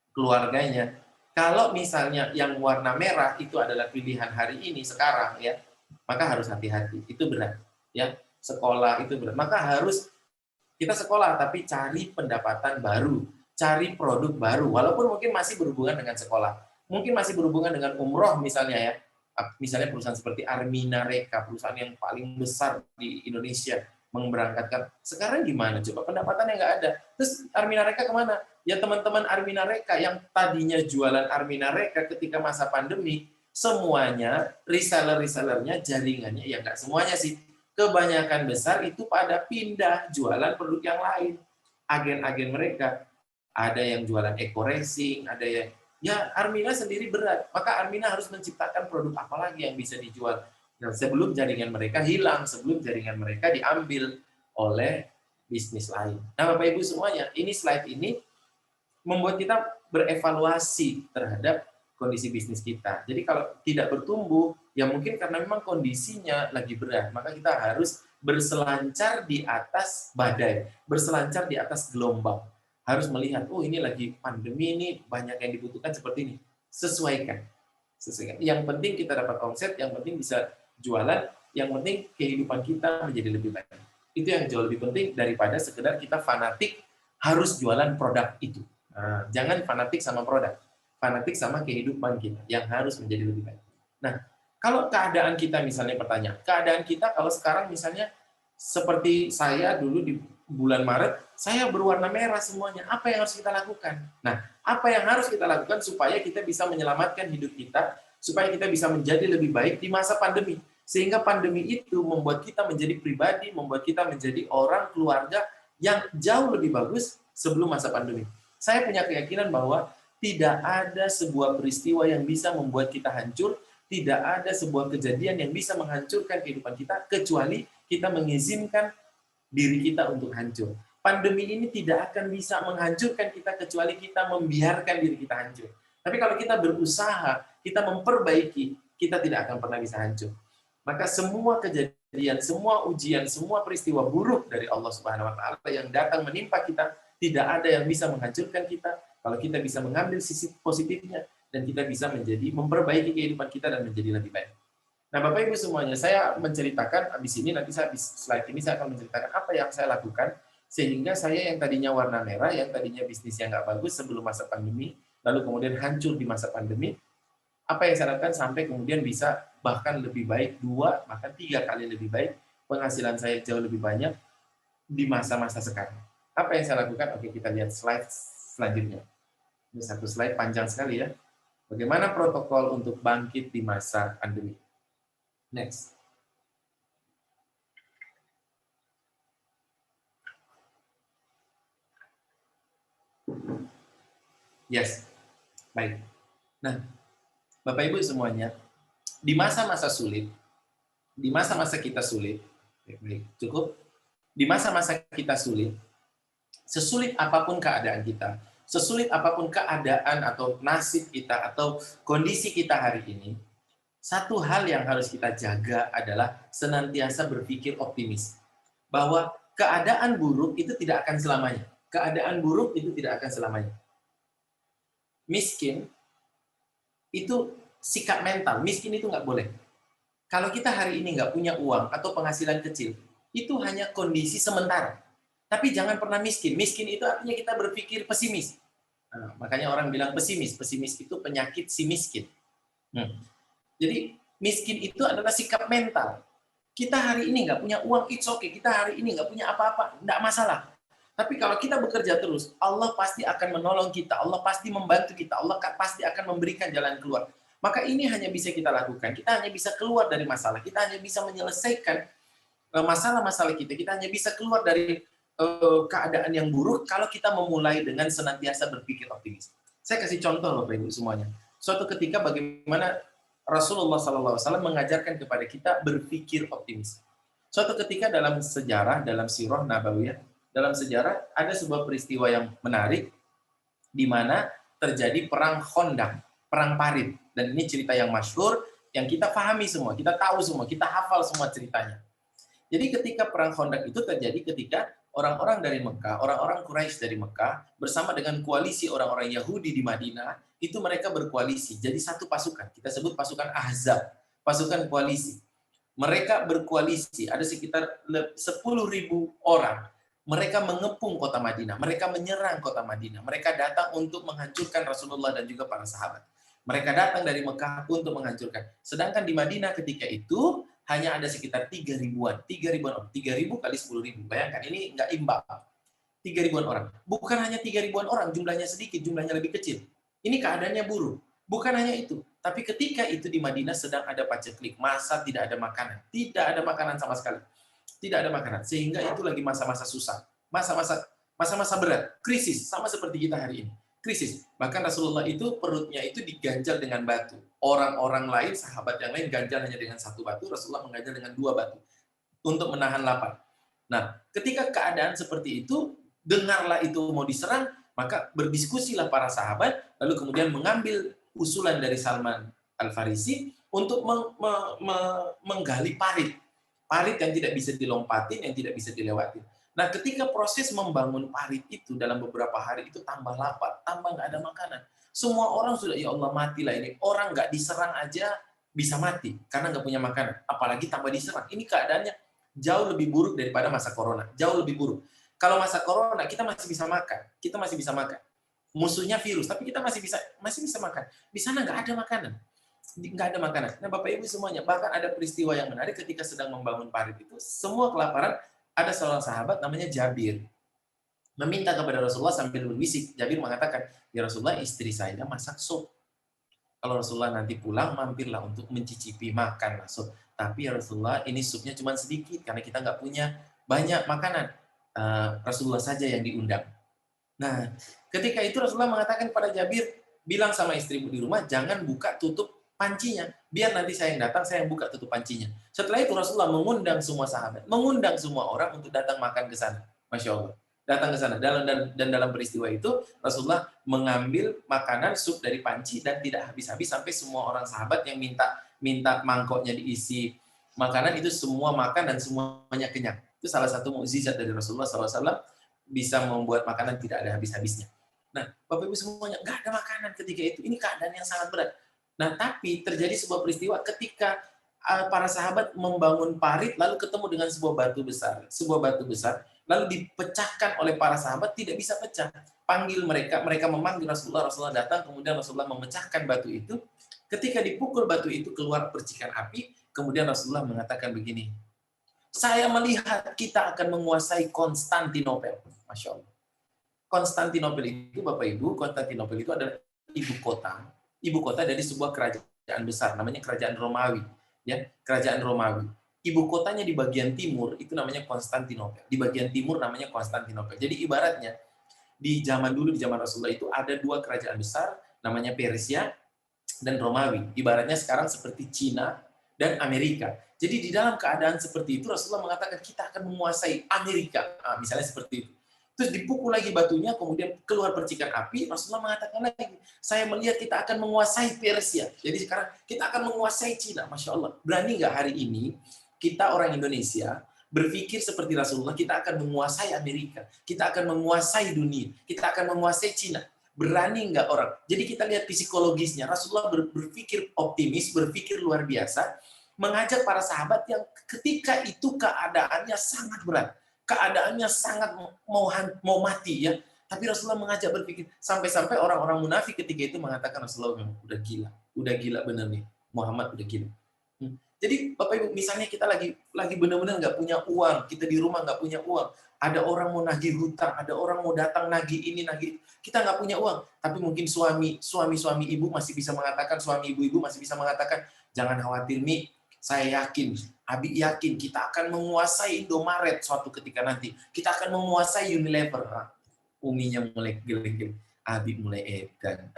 keluarganya. Kalau misalnya yang warna merah itu adalah pilihan hari ini, sekarang, ya, maka harus hati-hati. Itu berat. Ya, sekolah itu berat. Maka harus kita sekolah, tapi cari pendapatan baru, cari produk baru, walaupun mungkin masih berhubungan dengan sekolah. Mungkin masih berhubungan dengan umroh misalnya, ya. Misalnya perusahaan seperti Armina Reka, perusahaan yang paling besar di Indonesia, memberangkatkan. Sekarang gimana? Coba pendapatannya nggak ada. Terus Armina Reka kemana? Ya teman-teman Armina Reka yang tadinya jualan Armina Reka ketika masa pandemi, semuanya, reseller-resellernya, jaringannya, ya nggak semuanya sih, kebanyakan besar itu pada pindah jualan produk yang lain. Agen-agen mereka, ada yang jualan eco racing, ada yang, ya Armina sendiri berat, maka Armina harus menciptakan produk apa lagi yang bisa dijual. Nah, sebelum jaringan mereka hilang, sebelum jaringan mereka diambil oleh bisnis lain. Nah, Bapak Ibu semuanya, ini slide ini membuat kita berevaluasi terhadap kondisi bisnis kita. Jadi kalau tidak bertumbuh, ya mungkin karena memang kondisinya lagi berat, maka kita harus berselancar di atas badai, berselancar di atas gelombang. Harus melihat, oh ini lagi pandemi, ini banyak yang dibutuhkan seperti ini. Sesuaikan. Yang penting kita dapat omset, yang penting bisa jualan, yang penting kehidupan kita menjadi lebih baik. Itu yang jauh lebih penting daripada sekedar kita fanatik harus jualan produk itu. Nah, jangan fanatik sama produk, fanatik sama kehidupan kita yang harus menjadi lebih baik. Nah, kalau keadaan kita misalnya pertanyaan, keadaan kita kalau sekarang misalnya seperti saya dulu di bulan Maret, saya berwarna merah semuanya. Apa yang harus kita lakukan? Nah, apa yang harus kita lakukan supaya kita bisa menyelamatkan hidup kita, supaya kita bisa menjadi lebih baik di masa pandemi. Sehingga pandemi itu membuat kita menjadi pribadi, membuat kita menjadi orang keluarga yang jauh lebih bagus sebelum masa pandemi. Saya punya keyakinan bahwa tidak ada sebuah peristiwa yang bisa membuat kita hancur, tidak ada sebuah kejadian yang bisa menghancurkan kehidupan kita, kecuali kita mengizinkan diri kita untuk hancur. Pandemi ini tidak akan bisa menghancurkan kita kecuali kita membiarkan diri kita hancur. Tapi kalau kita berusaha, kita memperbaiki, kita tidak akan pernah bisa hancur. Maka semua kejadian, semua ujian, semua peristiwa buruk dari Allah Subhanahu wa taala yang datang menimpa kita, tidak ada yang bisa menghancurkan kita kalau kita bisa mengambil sisi positifnya dan kita bisa memperbaiki kehidupan kita dan menjadi lebih baik. Nah, Bapak Ibu semuanya, saya menceritakan habis ini, nanti saya habis slide ini saya akan menceritakan apa yang saya lakukan sehingga saya yang tadinya warna merah, yang tadinya bisnisnya nggak bagus sebelum masa pandemi, lalu kemudian hancur di masa pandemi, apa yang saya lakukan sampai kemudian bisa bahkan lebih baik 2, bahkan 3 kali lebih baik, penghasilan saya jauh lebih banyak di masa-masa sekarang. Apa yang saya lakukan? Oke, kita lihat slide selanjutnya. Ini satu slide panjang sekali ya. Bagaimana protokol untuk bangkit di masa pandemi. Next. Yes. Baik. Nah, Bapak Ibu semuanya, di masa-masa sulit, di masa-masa kita sulit, baik, cukup. Di masa-masa kita sulit, sesulit apapun keadaan kita, sesulit apapun keadaan atau nasib kita atau kondisi kita hari ini, satu hal yang harus kita jaga adalah senantiasa berpikir optimis. Bahwa keadaan buruk itu tidak akan selamanya. Keadaan buruk itu tidak akan selamanya. Miskin, itu sikap mental. Miskin itu nggak boleh. Kalau kita hari ini nggak punya uang atau penghasilan kecil, itu hanya kondisi sementara. Tapi jangan pernah miskin. Miskin itu artinya kita berpikir pesimis. Nah, makanya orang bilang pesimis. Pesimis itu penyakit si miskin. Jadi miskin itu adalah sikap mental. Kita hari ini nggak punya uang, it's okay. Kita hari ini nggak punya apa-apa, nggak masalah. Tapi kalau kita bekerja terus, Allah pasti akan menolong kita, Allah pasti membantu kita, Allah pasti akan memberikan jalan keluar. Maka ini hanya bisa kita lakukan. Kita hanya bisa keluar dari masalah. Kita hanya bisa menyelesaikan masalah-masalah kita. Kita hanya bisa keluar dari keadaan yang buruk kalau kita memulai dengan senantiasa berpikir optimis. Saya kasih contoh Bapak Ibu semuanya. Suatu ketika bagaimana Rasulullah SAW mengajarkan kepada kita berpikir optimis. Suatu ketika dalam sejarah, dalam sirah Nabawiyah, dalam sejarah ada sebuah peristiwa yang menarik di mana terjadi perang Khandaq, perang Parit. Dan ini cerita yang masyhur yang kita pahami semua, kita tahu semua, kita hafal semua ceritanya. Jadi ketika perang Khandaq itu terjadi ketika orang-orang dari Mekah, orang-orang Quraisy dari Mekah bersama dengan koalisi orang-orang Yahudi di Madinah, itu mereka berkoalisi. Jadi satu pasukan, kita sebut pasukan Ahzab, pasukan koalisi. Mereka berkoalisi, ada sekitar 10.000 orang. Mereka mengepung kota Madinah, mereka menyerang kota Madinah. Mereka datang untuk menghancurkan Rasulullah dan juga para sahabat. Mereka datang dari Mekah untuk menghancurkan. Sedangkan di Madinah ketika itu hanya ada sekitar 3.000-an. 3.000 orang. 3.000 kali 10.000. Bayangkan, ini nggak imbang. 3.000-an orang. Bukan hanya 3.000-an orang, jumlahnya sedikit, jumlahnya lebih kecil. Ini keadaannya buruk. Bukan hanya itu. Tapi ketika itu di Madinah sedang ada paceklik. Masa tidak ada makanan. Tidak ada makanan sama sekali. Tidak ada makanan. Sehingga itu lagi masa-masa susah. Masa-masa berat. Krisis. Sama seperti kita hari ini. Krisis. Bahkan Rasulullah itu perutnya itu diganjal dengan batu. Orang-orang lain, sahabat yang lain ganjal hanya dengan 1 batu, Rasulullah mengganjal dengan 2 batu untuk menahan lapar. Nah, ketika keadaan seperti itu, dengarlah itu mau diserang, maka berdiskusilah para sahabat, lalu kemudian mengambil usulan dari Salman Al-Farisi untuk menggali parit. Parit yang tidak bisa dilompatin, yang tidak bisa dilewati. Nah, ketika proses membangun parit itu dalam beberapa hari itu tambah lapar, tambah nggak ada makanan. Semua orang sudah, ya Allah matilah ini. Orang nggak diserang aja bisa mati karena nggak punya makanan. Apalagi tambah diserang. Ini keadaannya jauh lebih buruk daripada masa corona. Jauh lebih buruk. Kalau masa corona kita masih bisa makan. Kita masih bisa makan. Musuhnya virus, tapi kita masih bisa makan. Di sana nggak ada makanan. Nggak ada makanan. Nah, Bapak Ibu semuanya, bahkan ada peristiwa yang menarik ketika sedang membangun parit itu, semua kelaparan. Ada seorang sahabat namanya Jabir, meminta kepada Rasulullah sambil berbisik. Jabir mengatakan, ya Rasulullah, istri saya masak sup. Kalau Rasulullah nanti pulang, mampirlah untuk mencicipi makan sup. Tapi ya Rasulullah, ini supnya cuma sedikit, karena kita nggak punya banyak makanan. Rasulullah saja yang diundang. Nah, ketika itu Rasulullah mengatakan kepada Jabir, bilang sama istrimu di rumah, jangan buka tutup pancinya. Biar nanti saya yang datang, saya yang buka tutup pancinya. Setelah itu Rasulullah mengundang semua sahabat, mengundang semua orang untuk datang makan ke sana. Masya Allah. Datang ke sana. Dan dalam peristiwa itu, Rasulullah mengambil makanan sup dari panci dan tidak habis-habis sampai semua orang sahabat yang minta mangkoknya diisi makanan itu semua makan dan semuanya kenyang. Itu salah satu mukjizat dari Rasulullah SAW, bisa membuat makanan tidak ada habis-habisnya. Nah, Bapak Ibu semuanya, nggak ada makanan ketika itu. Ini keadaan yang sangat berat. Nah, tapi terjadi sebuah peristiwa ketika para sahabat membangun parit, lalu ketemu dengan sebuah batu besar. Sebuah batu besar, lalu dipecahkan oleh para sahabat, tidak bisa pecah. Panggil mereka memanggil Rasulullah, Rasulullah datang, kemudian Rasulullah memecahkan batu itu. Ketika dipukul batu itu, keluar percikan api, kemudian Rasulullah mengatakan begini, saya melihat kita akan menguasai Konstantinopel. Masya Allah. Konstantinopel itu, Bapak Ibu, Konstantinopel itu adalah ibu kota dari sebuah kerajaan besar, namanya kerajaan Romawi, ya, kerajaan Romawi. Ibu kotanya di bagian timur itu namanya Konstantinopel, di bagian timur namanya Konstantinopel. Jadi ibaratnya di zaman dulu, di zaman Rasulullah itu ada dua kerajaan besar, namanya Persia dan Romawi. Ibaratnya sekarang seperti Cina dan Amerika. Jadi di dalam keadaan seperti itu Rasulullah mengatakan kita akan menguasai Amerika, misalnya seperti itu. Terus dipukul lagi batunya, kemudian keluar percikan api, Rasulullah mengatakan lagi, saya melihat kita akan menguasai Persia. Jadi sekarang kita akan menguasai Cina. Masya Allah. Berani nggak hari ini, kita orang Indonesia, berpikir seperti Rasulullah, kita akan menguasai Amerika, kita akan menguasai dunia, kita akan menguasai Cina. Berani nggak orang? Jadi kita lihat psikologisnya. Rasulullah berpikir optimis, berpikir luar biasa, mengajak para sahabat yang ketika itu keadaannya sangat berat. Keadaannya sangat mau mati ya, tapi Rasulullah mengajak berpikir sampai-sampai orang-orang munafik ketika itu mengatakan Rasulullah udah gila bener nih, Muhammad udah gila. Jadi Bapak Ibu, misalnya kita lagi benar-benar nggak punya uang, kita di rumah nggak punya uang, ada orang mau nagih hutang, ada orang mau datang nagih ini nagih, kita nggak punya uang, tapi mungkin suami ibu masih bisa mengatakan, suami ibu masih bisa mengatakan, jangan khawatir Mi, saya yakin, Abi yakin kita akan menguasai Indomaret suatu ketika nanti. Kita akan menguasai Unilever. Uminya mulai geleng-geleng. Abi mulai edan.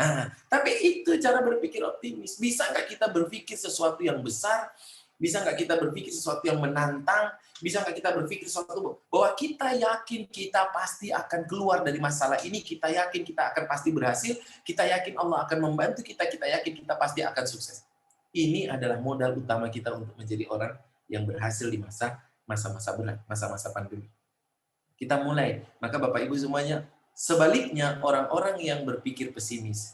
Tapi itu cara berpikir optimis. Bisa nggak kita berpikir sesuatu yang besar? Bisa nggak kita berpikir sesuatu yang menantang? Bisa nggak kita berpikir sesuatu bahwa kita yakin kita pasti akan keluar dari masalah ini. Kita yakin kita akan pasti berhasil. Kita yakin Allah akan membantu kita. Kita yakin kita pasti akan sukses. Ini adalah modal utama kita untuk menjadi orang yang berhasil di masa-masa berat, masa-masa pandemi. Kita mulai. Maka Bapak Ibu semuanya, sebaliknya orang-orang yang berpikir pesimis,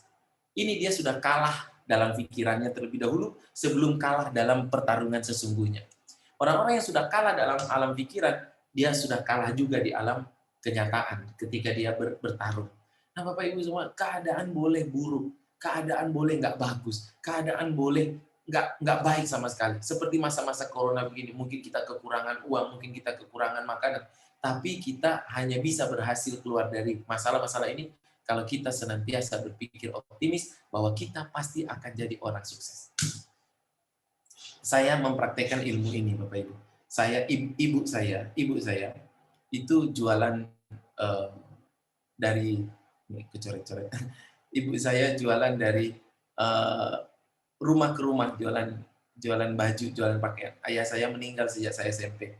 ini dia sudah kalah dalam pikirannya terlebih dahulu sebelum kalah dalam pertarungan sesungguhnya. Orang-orang yang sudah kalah dalam alam pikiran, dia sudah kalah juga di alam kenyataan ketika dia bertarung. Nah Bapak Ibu semua, keadaan boleh buruk, keadaan boleh nggak bagus, keadaan boleh nggak baik sama sekali. Seperti masa-masa corona begini, mungkin kita kekurangan uang, mungkin kita kekurangan makanan, tapi kita hanya bisa berhasil keluar dari masalah-masalah ini kalau kita senantiasa berpikir optimis bahwa kita pasti akan jadi orang sukses. Saya mempraktekkan ilmu ini, Bapak Ibu. Ibu saya itu jualan dari ini kecoret-coret. Ibu saya jualan dari rumah ke rumah, jualan baju, jualan pakaian. Ayah saya meninggal sejak saya SMP.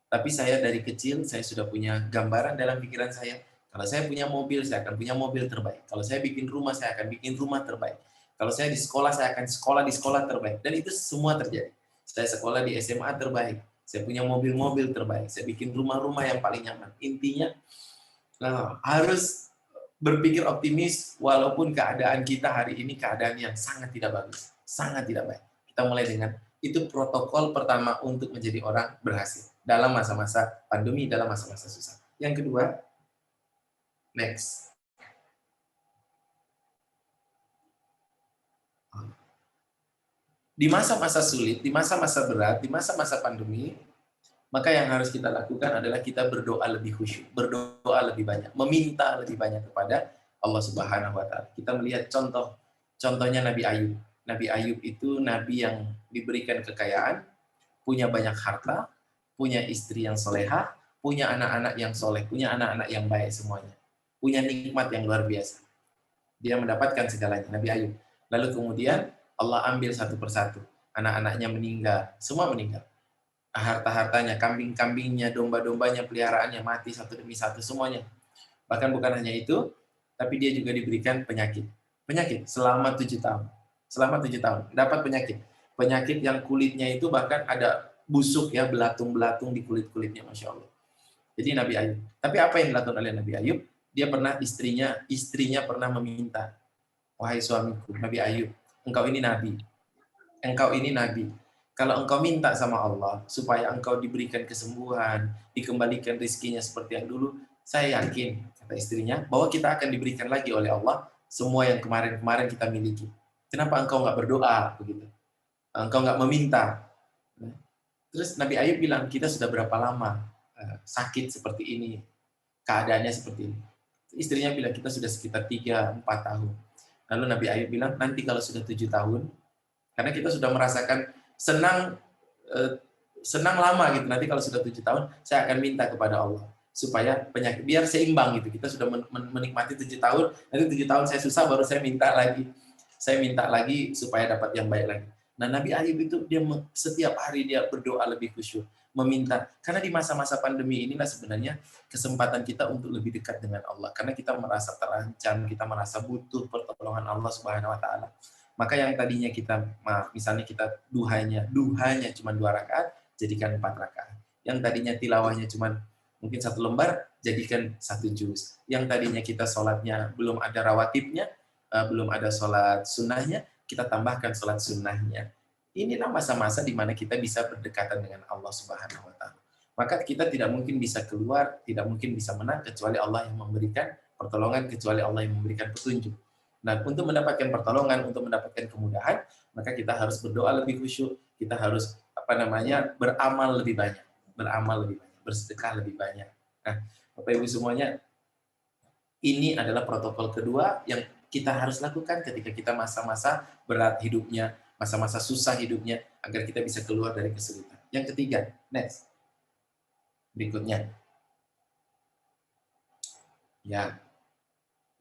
Tapi saya dari kecil, saya sudah punya gambaran dalam pikiran saya. Kalau saya punya mobil, saya akan punya mobil terbaik. Kalau saya bikin rumah, saya akan bikin rumah terbaik. Kalau saya di sekolah, saya akan sekolah di sekolah terbaik. Dan itu semua terjadi. Saya sekolah di SMA terbaik. Saya punya mobil-mobil terbaik. Saya bikin rumah-rumah yang paling nyaman. Intinya, harus berpikir optimis walaupun keadaan kita hari ini keadaan yang sangat tidak bagus. Sangat tidak baik. Kita mulai dengan itu protokol pertama untuk menjadi orang berhasil dalam masa-masa pandemi, dalam masa-masa susah. Yang kedua, next. Di masa-masa sulit, di masa-masa berat, di masa-masa pandemi, maka yang harus kita lakukan adalah kita berdoa lebih khusyuk, berdoa lebih banyak, meminta lebih banyak kepada Allah Subhanahu wa taala. Kita melihat contohnya Nabi Ayub. Nabi Ayub itu nabi yang diberikan kekayaan, punya banyak harta, punya istri yang solehah, punya anak-anak yang soleh, punya anak-anak yang baik semuanya. Punya nikmat yang luar biasa. Dia mendapatkan segalanya, Nabi Ayub. Lalu kemudian Allah ambil satu persatu. Anak-anaknya meninggal, semua meninggal. Harta-hartanya, kambing-kambingnya, domba-dombanya, peliharaannya mati satu demi satu semuanya. Bahkan bukan hanya itu, tapi dia juga diberikan penyakit. Penyakit selama 7 tahun. Selama 7 tahun dapat penyakit. Penyakit yang kulitnya itu bahkan ada busuk ya, belatung-belatung di kulit-kulitnya, Masya Allah. Jadi Nabi Ayub. Tapi apa yang dilakukan oleh Nabi Ayub? Dia pernah istrinya pernah meminta, wahai suamiku, Nabi Ayub, engkau ini nabi. Engkau ini nabi. Kalau engkau minta sama Allah supaya engkau diberikan kesembuhan, dikembalikan rezekinya seperti yang dulu, saya yakin, kata istrinya, bahwa kita akan diberikan lagi oleh Allah semua yang kemarin-kemarin kita miliki. Kenapa engkau nggak berdoa begitu? Engkau nggak meminta. Terus Nabi Ayub bilang, kita sudah berapa lama sakit seperti ini, keadaannya seperti ini. Istrinya bilang, kita sudah sekitar 3-4 tahun. Lalu Nabi Ayub bilang, nanti kalau sudah 7 tahun, karena kita sudah merasakan senang lama gitu. Nanti kalau sudah 7 tahun, saya akan minta kepada Allah supaya penyakit biar seimbang gitu. Kita sudah menikmati 7 tahun, nanti 7 tahun saya susah baru saya minta lagi. Saya minta lagi supaya dapat yang baik lagi. Nah, Nabi Ayub itu dia setiap hari dia berdoa lebih khusyuk, meminta. Karena di masa-masa pandemi inilah sebenarnya kesempatan kita untuk lebih dekat dengan Allah. Karena kita merasa terancam, kita merasa butuh pertolongan Allah Subhanahu wa taala. Maka yang tadinya kita, misalnya kita duhanya cuma 2 rakaat, jadikan 4 rakaat. Yang tadinya tilawahnya cuma mungkin 1 lembar, jadikan 1 juz. Yang tadinya kita sholatnya belum ada rawatibnya, belum ada sholat sunnahnya, kita tambahkan sholat sunnahnya. Inilah masa-masa di mana kita bisa berdekatan dengan Allah Subhanahu wa taala. Maka kita tidak mungkin bisa keluar, tidak mungkin bisa menang kecuali Allah yang memberikan pertolongan, kecuali Allah yang memberikan petunjuk. Nah, untuk mendapatkan pertolongan, untuk mendapatkan kemudahan, maka kita harus berdoa lebih khusyuk, kita harus beramal lebih banyak, bersedekah lebih banyak. Nah, Bapak Ibu semuanya, ini adalah protokol kedua yang kita harus lakukan ketika kita masa-masa berat hidupnya, masa-masa susah hidupnya, agar kita bisa keluar dari kesulitan. Yang ketiga, next. Berikutnya. Ya.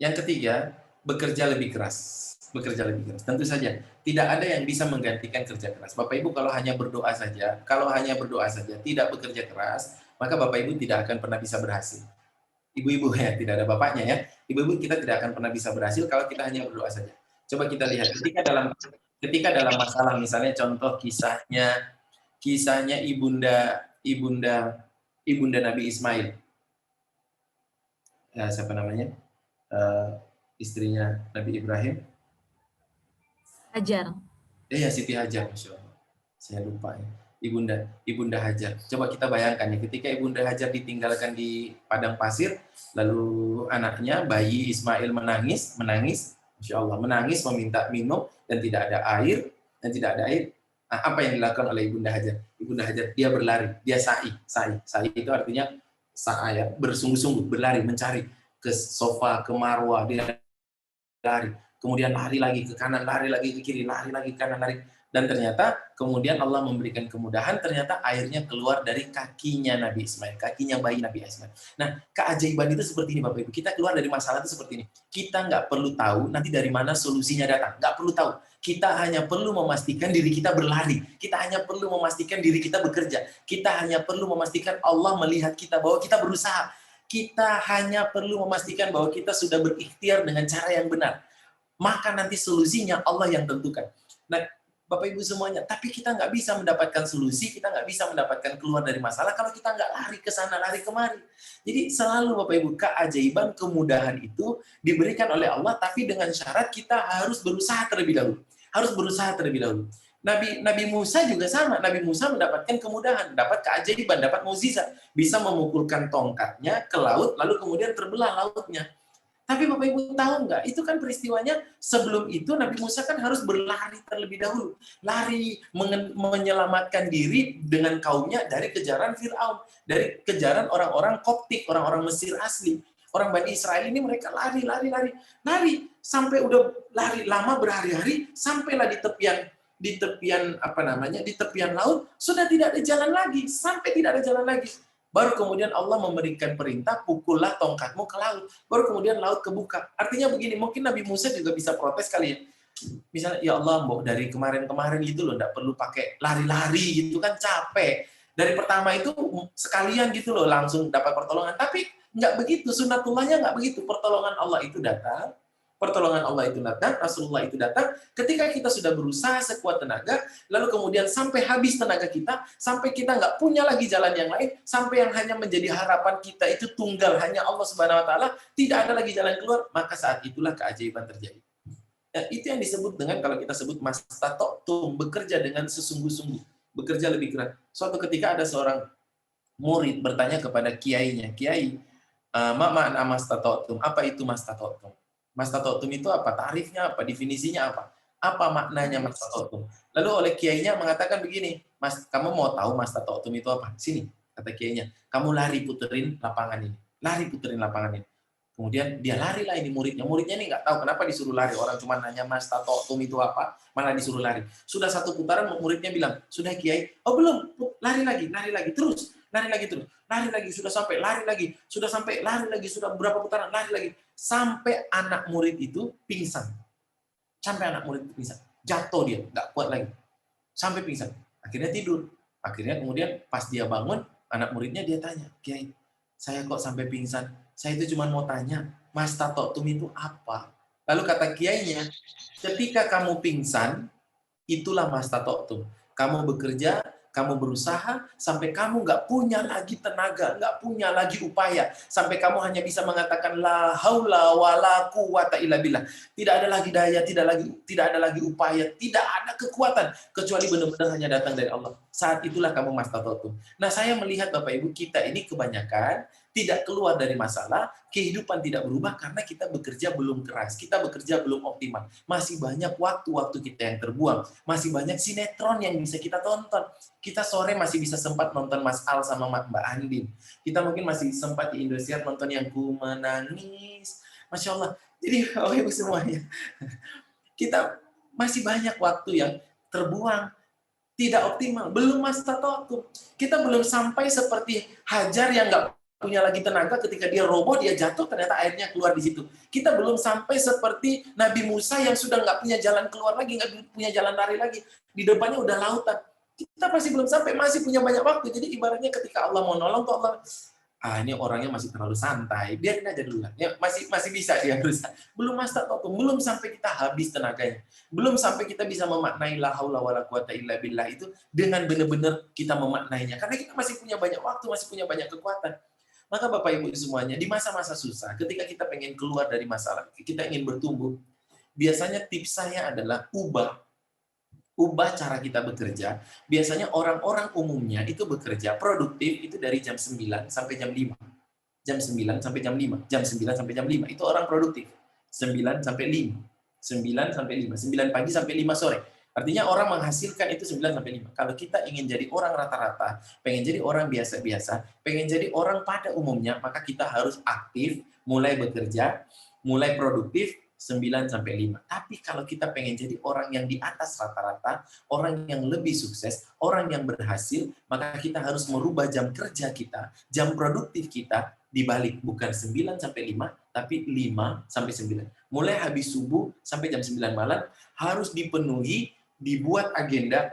Yang ketiga, bekerja lebih keras. Bekerja lebih keras. Tentu saja, tidak ada yang bisa menggantikan kerja keras. Bapak Ibu kalau hanya berdoa saja, tidak bekerja keras, maka Bapak Ibu tidak akan pernah bisa berhasil. Ibu-ibu ya, tidak ada bapaknya ya. Ibu-ibu kita tidak akan pernah bisa berhasil kalau kita hanya berdoa saja. Coba kita lihat ketika dalam masalah, misalnya contoh kisahnya ibunda Nabi Ismail. Ya, siapa namanya? Istrinya Nabi Ibrahim. Hajar. Ya, Siti Hajar, Masya Allah. Saya lupa ya. Ibunda Hajar. Coba kita bayangkan ya, ketika Ibunda Hajar ditinggalkan di padang pasir, lalu anaknya, bayi Ismail menangis, Masya Allah, menangis meminta minum dan tidak ada air. Nah, apa yang dilakukan oleh Ibunda Hajar? Ibunda Hajar, dia berlari, dia sa'i. Sa'i itu artinya sa'i, bersungguh-sungguh, berlari, mencari ke sofa, ke marwah, dia lari. Kemudian lari lagi ke kanan, lari lagi ke kiri, lari lagi ke kanan, lari. Dan ternyata kemudian Allah memberikan kemudahan, ternyata airnya keluar dari kakinya Nabi Ismail, kakinya bayi Nabi Ismail. Nah, keajaiban itu seperti ini Bapak Ibu. Kita keluar dari masalah itu seperti ini. Kita nggak perlu tahu nanti dari mana solusinya datang. Nggak perlu tahu. Kita hanya perlu memastikan diri kita berlari. Kita hanya perlu memastikan diri kita bekerja. Kita hanya perlu memastikan Allah melihat kita bahwa kita berusaha. Kita hanya perlu memastikan bahwa kita sudah berikhtiar dengan cara yang benar. Maka nanti solusinya Allah yang tentukan. Nah, Bapak Ibu semuanya, tapi kita nggak bisa mendapatkan solusi, kita nggak bisa mendapatkan keluar dari masalah kalau kita nggak lari ke sana, lari kemari. Jadi selalu Bapak Ibu, keajaiban, kemudahan itu diberikan oleh Allah, tapi dengan syarat kita harus berusaha terlebih dahulu. Harus berusaha terlebih dahulu. Nabi Musa juga sama. Nabi Musa mendapatkan kemudahan, dapat keajaiban, dapat mukjizat, bisa memukulkan tongkatnya ke laut, lalu kemudian terbelah lautnya. Tapi Bapak Ibu tahu nggak, itu kan peristiwanya sebelum itu Nabi Musa kan harus berlari terlebih dahulu. Lari, menyelamatkan diri dengan kaumnya dari kejaran Fir'aun, dari kejaran orang-orang Koptik, orang-orang Mesir asli. Orang Bani Israel ini mereka lari, sampai udah lari lama berhari-hari, sampailah di tepian laut, sudah tidak ada jalan lagi, sampai tidak ada jalan lagi. Baru kemudian Allah memberikan perintah, pukullah tongkatmu ke laut. Baru kemudian laut kebuka. Artinya begini, mungkin Nabi Musa juga bisa protes kali ya. Misalnya, ya Allah, mbok dari kemarin-kemarin gitu loh, nggak perlu pakai lari-lari gitu kan, capek. Dari pertama itu sekalian gitu loh, langsung dapat pertolongan. Tapi nggak begitu, sunnatullahnya nggak begitu. Pertolongan Allah itu datang, Rasulullah itu datang, ketika kita sudah berusaha sekuat tenaga, lalu kemudian sampai habis tenaga kita, sampai kita nggak punya lagi jalan yang lain, sampai yang hanya menjadi harapan kita itu tunggal, hanya Allah Subhanahu Wa Taala, tidak ada lagi jalan keluar, maka saat itulah keajaiban terjadi. Ya, itu yang disebut dengan, kalau kita sebut mastata'tum, bekerja dengan sesungguh-sungguh, bekerja lebih keras. Suatu ketika ada seorang murid bertanya kepada kiainya, Kiai, ma ma'na mastata'tum, apa itu mastata'tum? Mastata'tum itu apa? Tarifnya apa? Definisinya apa? Apa maknanya mastata'tum? Lalu oleh kiainya mengatakan begini, Mas, kamu mau tahu mastata'tum itu apa? Sini, kata kiainya. Kamu lari puterin lapangan ini. Lari puterin lapangan ini. Kemudian dia larilah ini muridnya. Muridnya ini nggak tahu kenapa disuruh lari. Orang cuma nanya mastata'tum itu apa, malah disuruh lari. Sudah satu putaran muridnya bilang, sudah kiai. Oh belum, lari lagi, terus. Lari lagi terus. Lari lagi, sudah sampai, lari lagi. Sudah sampai, lari lagi. Sudah beberapa putaran, lari lagi. Sampai anak murid itu pingsan. Jatuh dia, nggak kuat lagi. Sampai pingsan. Akhirnya tidur. Akhirnya kemudian pas dia bangun, anak muridnya dia tanya, Kiai, saya kok sampai pingsan? Saya itu cuma mau tanya, mastata'tum itu apa? Lalu kata kiainya, ketika kamu pingsan, itulah mastata'tum. Kamu bekerja, kamu berusaha, sampai kamu nggak punya lagi tenaga, nggak punya lagi upaya, sampai kamu hanya bisa mengatakan la haula wala quwata illa billah. Tidak ada lagi daya, tidak ada lagi upaya, tidak ada kekuatan kecuali benar-benar hanya datang dari Allah. Saat itulah kamu mastata'tum. Nah, saya melihat Bapak Ibu, kita ini kebanyakan tidak keluar dari masalah, kehidupan tidak berubah karena kita bekerja belum keras, kita bekerja belum optimal. Masih banyak waktu-waktu kita yang terbuang, masih banyak sinetron yang bisa kita tonton. Kita sore masih bisa sempat nonton Mas Al sama Mbak Andin. Kita mungkin masih sempat di Indosiar nonton yang Ku Menangis. Masya Allah. Jadi, Bapak Ibu semuanya, kita masih banyak waktu yang terbuang, tidak optimal, belum mastata'tum. Kita belum sampai seperti Hajar yang nggak punya lagi tenaga, ketika dia roboh, dia jatuh, ternyata airnya keluar di situ. Kita belum sampai seperti Nabi Musa yang sudah nggak punya jalan keluar lagi, nggak punya jalan lari lagi. Di depannya udah lautan. Kita masih belum sampai, masih punya banyak waktu. Jadi ibaratnya ketika Allah mau nolong, kok Allah, ini orangnya masih terlalu santai, biarin aja dulu lah. Ya, masih bisa dia berusaha. Belum mastata'tum, belum sampai kita habis tenaganya. Belum sampai kita bisa memaknai la haula wala quwata illa billah itu dengan benar-benar kita memaknainya. Karena kita masih punya banyak waktu, masih punya banyak kekuatan. Maka Bapak Ibu semuanya, di masa-masa susah, ketika kita pengen keluar dari masalah, kita ingin bertumbuh, biasanya tips saya adalah ubah cara kita bekerja. Biasanya orang-orang umumnya itu bekerja produktif itu dari jam 9 sampai jam 5. Jam 9 sampai jam 5. Jam 9 sampai jam 5. Itu orang produktif. 9 sampai 5. 9 sampai 5. 9 pagi sampai 5 sore. Artinya orang menghasilkan itu 9 sampai 5. Kalau kita ingin jadi orang rata-rata, pengen jadi orang biasa-biasa, pengen jadi orang pada umumnya, maka kita harus aktif, mulai bekerja, mulai produktif, 9 sampai 5. Tapi kalau kita pengen jadi orang yang di atas rata-rata, orang yang lebih sukses, orang yang berhasil, maka kita harus merubah jam kerja kita, jam produktif kita dibalik, bukan 9 sampai 5, tapi 5 sampai 9. Mulai habis subuh sampai jam 9 malam harus dipenuhi, dibuat agenda,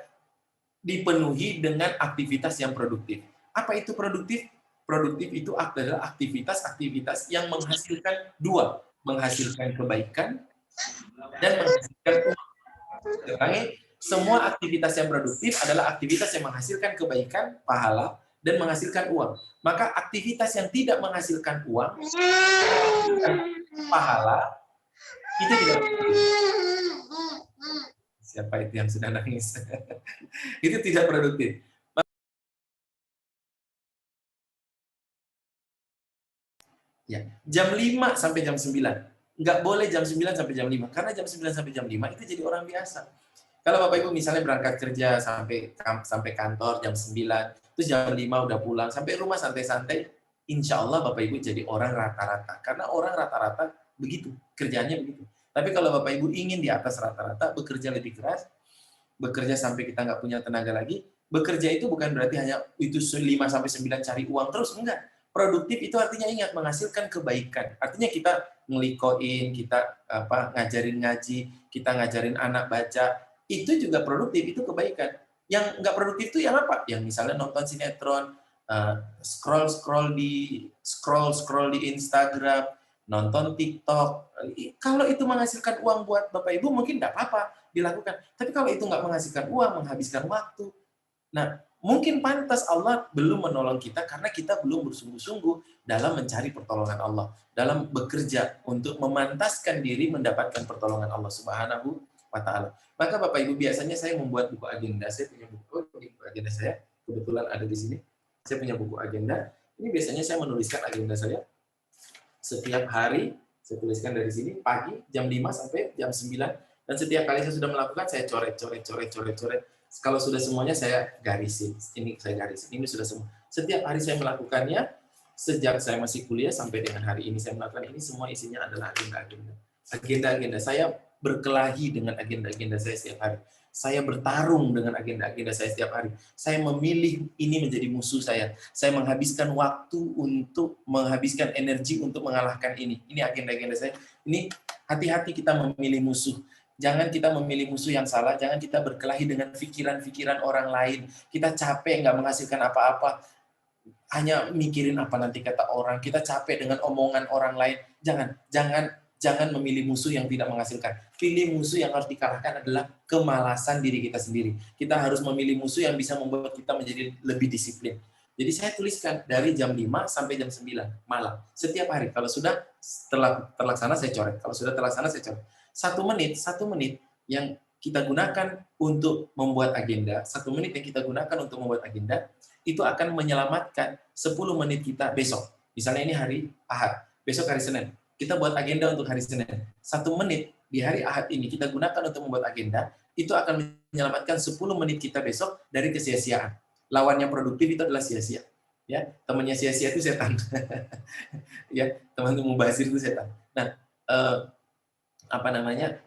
dipenuhi dengan aktivitas yang produktif. Apa itu produktif? Produktif itu adalah aktivitas-aktivitas yang menghasilkan dua, menghasilkan kebaikan dan menghasilkan uang. Ulangi, semua aktivitas yang produktif adalah aktivitas yang menghasilkan kebaikan, pahala, dan menghasilkan uang. Maka aktivitas yang tidak menghasilkan uang, pahala, itu tidak produktif. Siapa itu yang sudah nangis? Itu tidak produktif. Ya, jam 5 sampai jam 9. Nggak boleh jam 9 sampai jam 5. Karena jam 9 sampai jam 5 itu jadi orang biasa. Kalau Bapak Ibu misalnya berangkat kerja sampai kantor jam 9, terus jam 5 udah pulang, sampai rumah santai-santai, insya Allah Bapak Ibu jadi orang rata-rata. Karena orang rata-rata begitu, kerjanya begitu. Tapi kalau Bapak Ibu ingin di atas rata-rata, bekerja lebih keras, bekerja sampai kita nggak punya tenaga lagi, bekerja itu bukan berarti hanya itu 5 sampai 9 cari uang terus, enggak. Produktif itu artinya ingat menghasilkan kebaikan. Artinya kita ngelikoin, kita ngajarin ngaji, kita ngajarin anak baca, itu juga produktif, itu kebaikan. Yang nggak produktif itu yang apa? Yang misalnya nonton sinetron, scroll di Instagram, nonton TikTok. Kalau itu menghasilkan uang buat Bapak Ibu mungkin nggak apa-apa dilakukan. Tapi kalau itu nggak menghasilkan uang, menghabiskan waktu, nah mungkin pantas Allah belum menolong kita karena kita belum bersungguh-sungguh dalam mencari pertolongan Allah, dalam bekerja untuk memantaskan diri mendapatkan pertolongan Allah Subhanahu wa Ta'ala. Maka Bapak Ibu biasanya saya membuat buku agenda. Saya punya buku agenda saya, kebetulan ada di sini. Saya punya buku agenda. Ini biasanya saya menuliskan agenda saya setiap hari. Saya tuliskan dari sini pagi jam 5 sampai jam 9. Dan setiap kali saya sudah melakukan, saya coret. Kalau sudah semuanya saya garisin. Ini saya garisin. Ini sudah semua. Setiap hari saya melakukannya, sejak saya masih kuliah sampai dengan hari ini saya melakukan ini, semua isinya adalah agenda-agenda. Agenda-agenda. Saya berkelahi dengan agenda-agenda saya setiap hari. Saya bertarung dengan agenda-agenda saya setiap hari. Saya memilih ini menjadi musuh saya. Saya menghabiskan waktu untuk menghabiskan energi untuk mengalahkan ini. Ini agenda-agenda saya. Ini hati-hati kita memilih musuh. Jangan kita memilih musuh yang salah, jangan kita berkelahi dengan pikiran-pikiran orang lain. Kita capek, nggak menghasilkan apa-apa. Hanya mikirin apa nanti kata orang. Kita capek dengan omongan orang lain. Jangan memilih musuh yang tidak menghasilkan. Pilih musuh yang harus dikalahkan adalah kemalasan diri kita sendiri. Kita harus memilih musuh yang bisa membuat kita menjadi lebih disiplin. Jadi saya tuliskan dari jam 5 sampai jam 9 malam. Setiap hari. Kalau sudah terlaksana, saya coret. Kalau sudah terlaksana, saya coret. 1 menit yang kita gunakan untuk membuat agenda, 1 menit yang kita gunakan untuk membuat agenda, itu akan menyelamatkan 10 menit kita besok. Misalnya ini hari Ahad, besok hari Senin. Kita buat agenda untuk hari Senin. 1 menit di hari Ahad ini kita gunakan untuk membuat agenda, itu akan menyelamatkan 10 menit kita besok dari kesia-siaan. Lawannya produktif itu adalah sia-sia. Ya, temannya sia-sia itu setan. Ya, teman mubazir itu setan. Nah,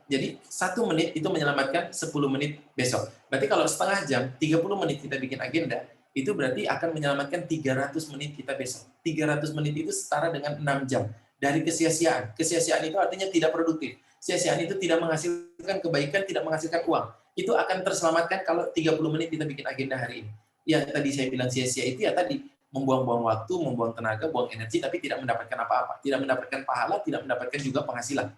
jadi 1 menit itu menyelamatkan 10 menit besok. Berarti kalau setengah jam, 30 menit kita bikin agenda, itu berarti akan menyelamatkan 300 menit kita besok. 300 menit itu setara dengan 6 jam dari kesia-siaan. Kesia-siaan itu artinya tidak produktif. Sia-siaan itu tidak menghasilkan kebaikan, tidak menghasilkan uang. Itu akan terselamatkan kalau 30 menit kita bikin agenda hari ini. Ya tadi saya bilang sia-sia itu ya tadi, membuang-buang waktu, membuang tenaga, buang energi, tapi tidak mendapatkan apa-apa. Tidak mendapatkan pahala, tidak mendapatkan juga penghasilan.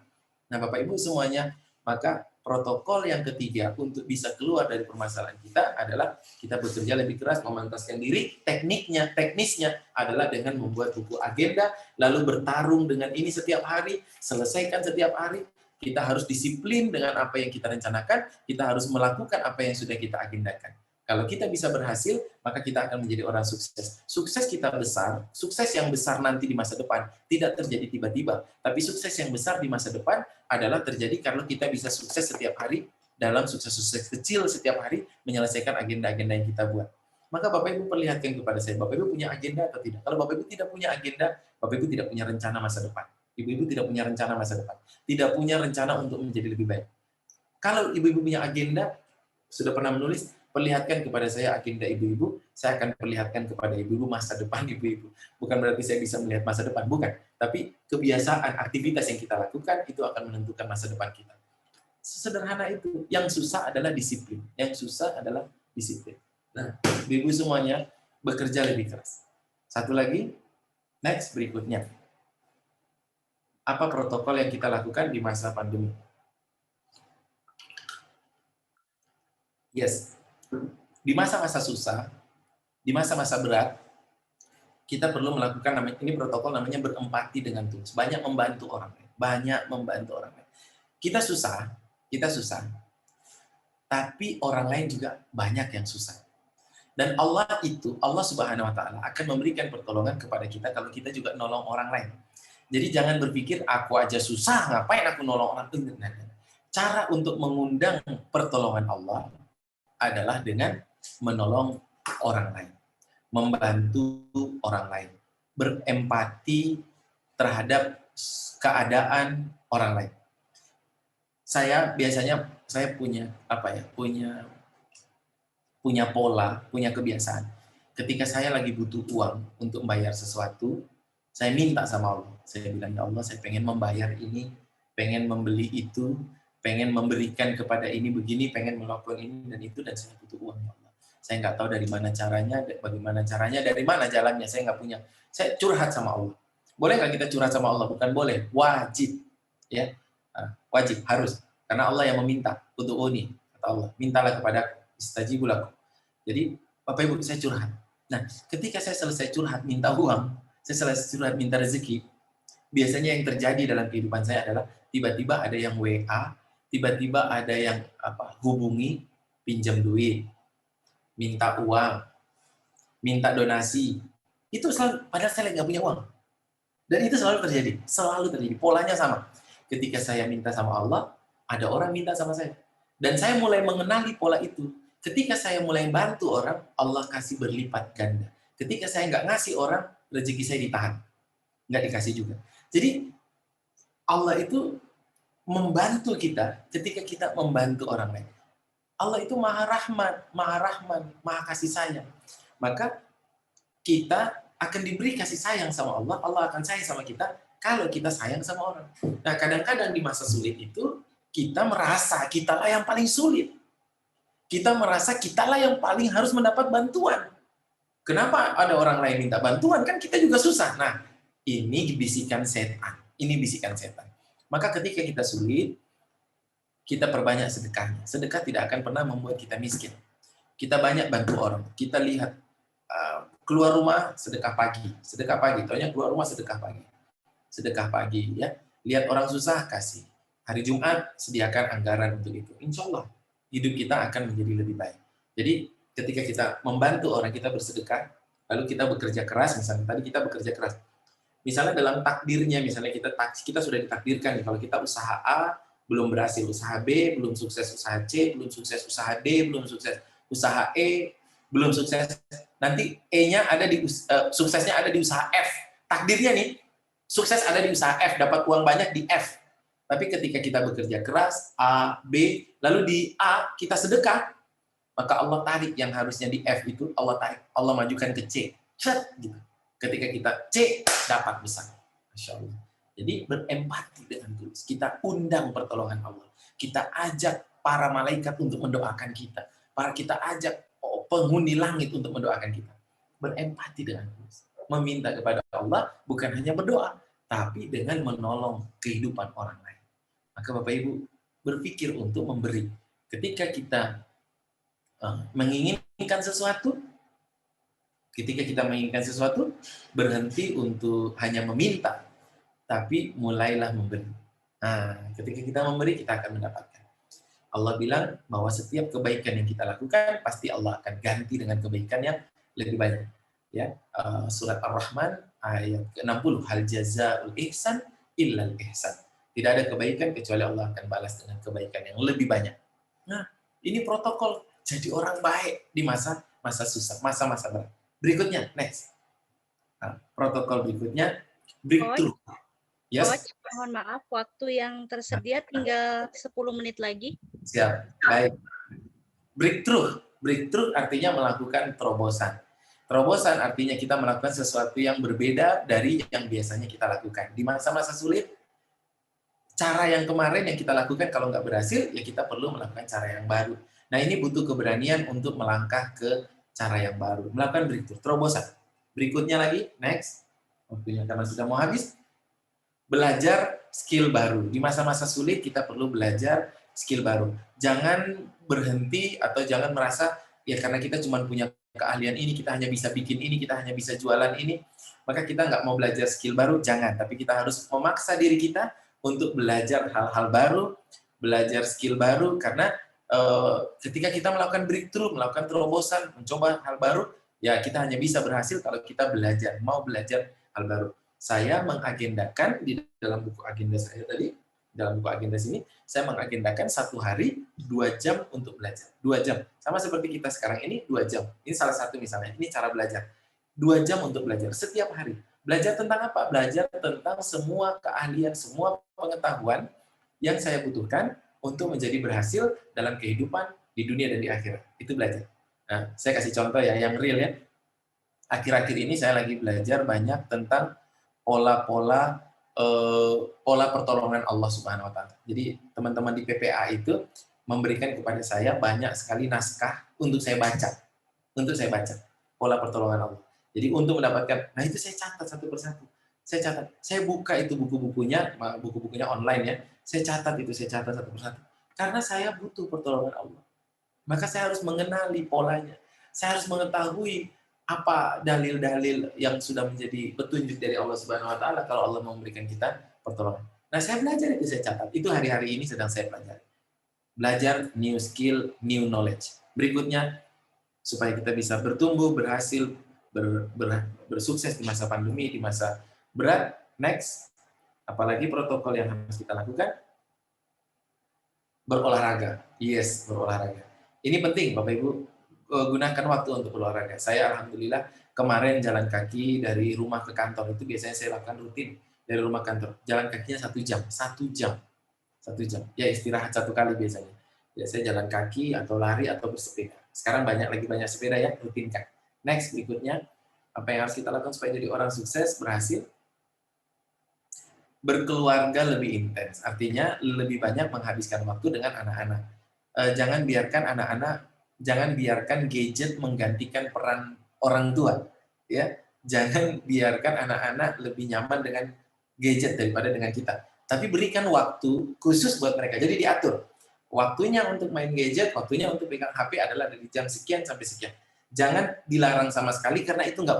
Nah, Bapak Ibu semuanya, maka protokol yang ketiga untuk bisa keluar dari permasalahan kita adalah kita bekerja lebih keras, memantaskan diri. Teknisnya adalah dengan membuat buku agenda, lalu bertarung dengan ini setiap hari, selesaikan setiap hari. Kita harus disiplin dengan apa yang kita rencanakan, kita harus melakukan apa yang sudah kita agendakan. Kalau kita bisa berhasil, maka kita akan menjadi orang sukses. Sukses kita besar, sukses yang besar nanti di masa depan tidak terjadi tiba-tiba, tapi sukses yang besar di masa depan adalah terjadi karena kita bisa sukses setiap hari dalam sukses-sukses kecil setiap hari menyelesaikan agenda-agenda yang kita buat. Maka Bapak Ibu perlihatkan kepada saya, Bapak Ibu punya agenda atau tidak? Kalau Bapak Ibu tidak punya agenda, Bapak Ibu tidak punya rencana masa depan. Ibu-ibu tidak punya rencana masa depan, tidak punya rencana untuk menjadi lebih baik. Kalau ibu-ibu punya agenda, sudah pernah menulis, perlihatkan kepada saya agenda ibu-ibu, saya akan perlihatkan kepada ibu-ibu masa depan ibu-ibu. Bukan berarti saya bisa melihat masa depan, bukan. Tapi kebiasaan, aktivitas yang kita lakukan, itu akan menentukan masa depan kita. Sesederhana itu. Yang susah adalah disiplin. Yang susah adalah disiplin. Nah, ibu-ibu semuanya bekerja lebih keras. Satu lagi, next berikutnya. Apa protokol yang kita lakukan di masa pandemi? Yes. Di masa-masa susah, di masa-masa berat, kita perlu melakukan ini protokol namanya berempati dengan Tuhan. Banyak membantu orang lain. Banyak membantu orang lain. Kita susah, tapi orang lain juga banyak yang susah. Dan Allah Subhanahu wa taala akan memberikan pertolongan kepada kita kalau kita juga nolong orang lain. Jadi jangan berpikir aku aja susah, ngapain aku nolong orang lain. Cara untuk mengundang pertolongan Allah adalah dengan menolong orang lain, membantu orang lain, berempati terhadap keadaan orang lain. Saya punya pola, punya kebiasaan. Ketika saya lagi butuh uang untuk membayar sesuatu, saya minta sama Allah. Saya bilang, ya Allah, saya pengen membayar ini, pengen membeli itu, pengen memberikan kepada ini begini, pengen melakukan ini dan itu, dan saya butuh uang, ya Allah. Saya nggak tahu dari mana caranya, bagaimana caranya, dari mana jalannya, saya nggak punya. Saya curhat sama Allah. Boleh nggak kita curhat sama Allah? Bukan boleh, wajib. Ya, wajib, harus. Karena Allah yang meminta, ud'uni, kata Allah, mintalah kepada istajibu lakum. Jadi, Bapak Ibu, saya curhat. Nah, ketika saya selesai curhat minta uang, saya selesai curhat minta rezeki, biasanya yang terjadi dalam kehidupan saya adalah tiba-tiba ada yang WA, tiba-tiba ada yang hubungi, pinjam duit, minta uang, minta donasi. Itu selalu, padahal saya nggak punya uang. Dan itu selalu terjadi, polanya sama. Ketika saya minta sama Allah, ada orang minta sama saya. Dan saya mulai mengenali pola itu. Ketika saya mulai bantu orang, Allah kasih berlipat ganda. Ketika saya nggak ngasih orang, rezeki saya ditahan. Nggak dikasih juga. Jadi, Allah itu membantu kita ketika kita membantu orang lain. Allah itu maha rahman, maha kasih sayang. Maka kita akan diberi kasih sayang sama Allah, Allah akan sayang sama kita kalau kita sayang sama orang. Nah, kadang-kadang di masa sulit itu, kita merasa kitalah yang paling sulit. Kita merasa kitalah yang paling harus mendapat bantuan. Kenapa ada orang lain minta bantuan? Kan kita juga susah. Nah, ini bisikan setan. Maka ketika kita sulit, kita perbanyak sedekahnya. Sedekah tidak akan pernah membuat kita miskin. Kita banyak bantu orang. Kita lihat, keluar rumah, sedekah pagi. Taunya keluar rumah, sedekah pagi. Ya. Lihat orang susah, kasih. Hari Jumat, sediakan anggaran untuk itu. Insya Allah, hidup kita akan menjadi lebih baik. Jadi, ketika kita membantu orang, kita bersedekah, lalu kita bekerja keras, misalnya tadi kita bekerja keras. Misalnya dalam takdirnya, misalnya kita sudah ditakdirkan, kalau kita usaha A, belum berhasil usaha B, belum sukses usaha C, belum sukses usaha D, belum sukses usaha E, belum sukses. Nanti E-nya ada suksesnya ada di usaha F. Takdirnya nih, sukses ada di usaha F, dapat uang banyak di F. Tapi ketika kita bekerja keras, A, B, lalu di A kita sedekah, maka Allah tarik yang harusnya di F itu, Allah tarik, Allah majukan ke C. Cet, gitu. Ketika kita C, dapat besar. Masya Allah. Jadi berempati dengan tulus. Kita undang pertolongan Allah. Kita ajak para malaikat untuk mendoakan kita. Kita ajak penghuni langit untuk mendoakan kita. Berempati dengan tulus. Meminta kepada Allah bukan hanya berdoa, tapi dengan menolong kehidupan orang lain. Maka Bapak Ibu berpikir untuk memberi. Ketika kita menginginkan sesuatu, berhenti untuk hanya meminta, tapi mulailah memberi. Nah, ketika kita memberi, kita akan mendapatkan. Allah bilang bahwa setiap kebaikan yang kita lakukan, pasti Allah akan ganti dengan kebaikan yang lebih banyak. Ya, surat Ar-Rahman ayat ke-60, hal jazaa'ul ihsan illal ihsan. Tidak ada kebaikan kecuali Allah akan balas dengan kebaikan yang lebih banyak. Nah, ini protokol jadi orang baik di masa susah, masa-masa berat. Berikutnya, next. Nah, protokol berikutnya, breakthrough. Yes, Coach, mohon maaf, waktu yang tersedia tinggal 10 menit lagi. siap. Baik. Breakthrough. Breakthrough artinya melakukan terobosan. Terobosan artinya kita melakukan sesuatu yang berbeda dari yang biasanya kita lakukan. Di masa-masa sulit, cara yang kemarin yang kita lakukan kalau nggak berhasil, ya kita perlu melakukan cara yang baru. Nah, ini butuh keberanian untuk melangkah ke cara yang baru. Melakukan breakthrough, terobosan. Berikutnya lagi, next. Waktunya karena sudah mau habis. Belajar skill baru. Di masa-masa sulit kita perlu belajar skill baru. Jangan berhenti atau jangan merasa ya karena kita cuma punya keahlian ini, kita hanya bisa bikin ini, kita hanya bisa jualan ini, maka kita nggak mau belajar skill baru, jangan. Tapi kita harus memaksa diri kita untuk belajar hal-hal baru, belajar skill baru, karena ketika kita melakukan breakthrough, melakukan terobosan, mencoba hal baru, ya kita hanya bisa berhasil kalau kita belajar, mau belajar hal baru. Saya mengagendakan di dalam buku agenda saya tadi, dalam buku agenda sini, saya mengagendakan 1 hari 2 jam untuk belajar. 2 jam. Sama seperti kita sekarang ini 2 jam. Ini salah satu misalnya, ini cara belajar. 2 jam untuk belajar setiap hari. Belajar tentang apa? Belajar tentang semua keahlian, semua pengetahuan yang saya butuhkan untuk menjadi berhasil dalam kehidupan di dunia dan di akhirat. Itu belajar. Nah, saya kasih contoh ya, yang real ya. Akhir-akhir ini saya lagi belajar banyak tentang pola-pola pertolongan Allah Subhanahu wa taala. Jadi teman-teman di PPA itu memberikan kepada saya banyak sekali naskah untuk saya baca. Untuk saya baca pola pertolongan Allah. Jadi untuk mendapatkan, nah itu saya catat satu persatu. Saya catat, saya buka itu buku-bukunya online ya. Saya catat satu persatu. Karena saya butuh pertolongan Allah. Maka saya harus mengenali polanya. Saya harus mengetahui apa dalil-dalil yang sudah menjadi petunjuk dari Allah Subhanahu wa taala kalau Allah memberikan kita pertolongan. Nah, saya belajar itu, saya catat. Itu hari-hari ini sedang saya pelajari. Belajar new skill, new knowledge. Berikutnya, supaya kita bisa bertumbuh, berhasil, bersukses di masa pandemi, di masa berat. Next, apalagi protokol yang harus kita lakukan? Berolahraga. Yes, berolahraga. Ini penting, Bapak Ibu. Gunakan waktu untuk berolahraga. Saya alhamdulillah kemarin jalan kaki dari rumah ke kantor itu biasanya saya lakukan rutin dari rumah kantor. Jalan kakinya 1 jam, 1 jam, 1 jam. Ya istirahat 1 kali biasanya. Biasanya jalan kaki atau lari atau bersepeda. Sekarang banyak sepeda ya, rutinkan. Next berikutnya, apa yang harus kita lakukan supaya jadi orang sukses, berhasil? Berkeluarga lebih intens. Artinya lebih banyak menghabiskan waktu dengan anak-anak. Jangan biarkan gadget menggantikan peran orang tua, ya. Jangan biarkan anak-anak lebih nyaman dengan gadget daripada dengan kita. Tapi berikan waktu khusus buat mereka. Jadi diatur. Waktunya untuk main gadget, waktunya untuk pegang HP adalah dari jam sekian sampai sekian. Jangan dilarang sama sekali karena itu nggak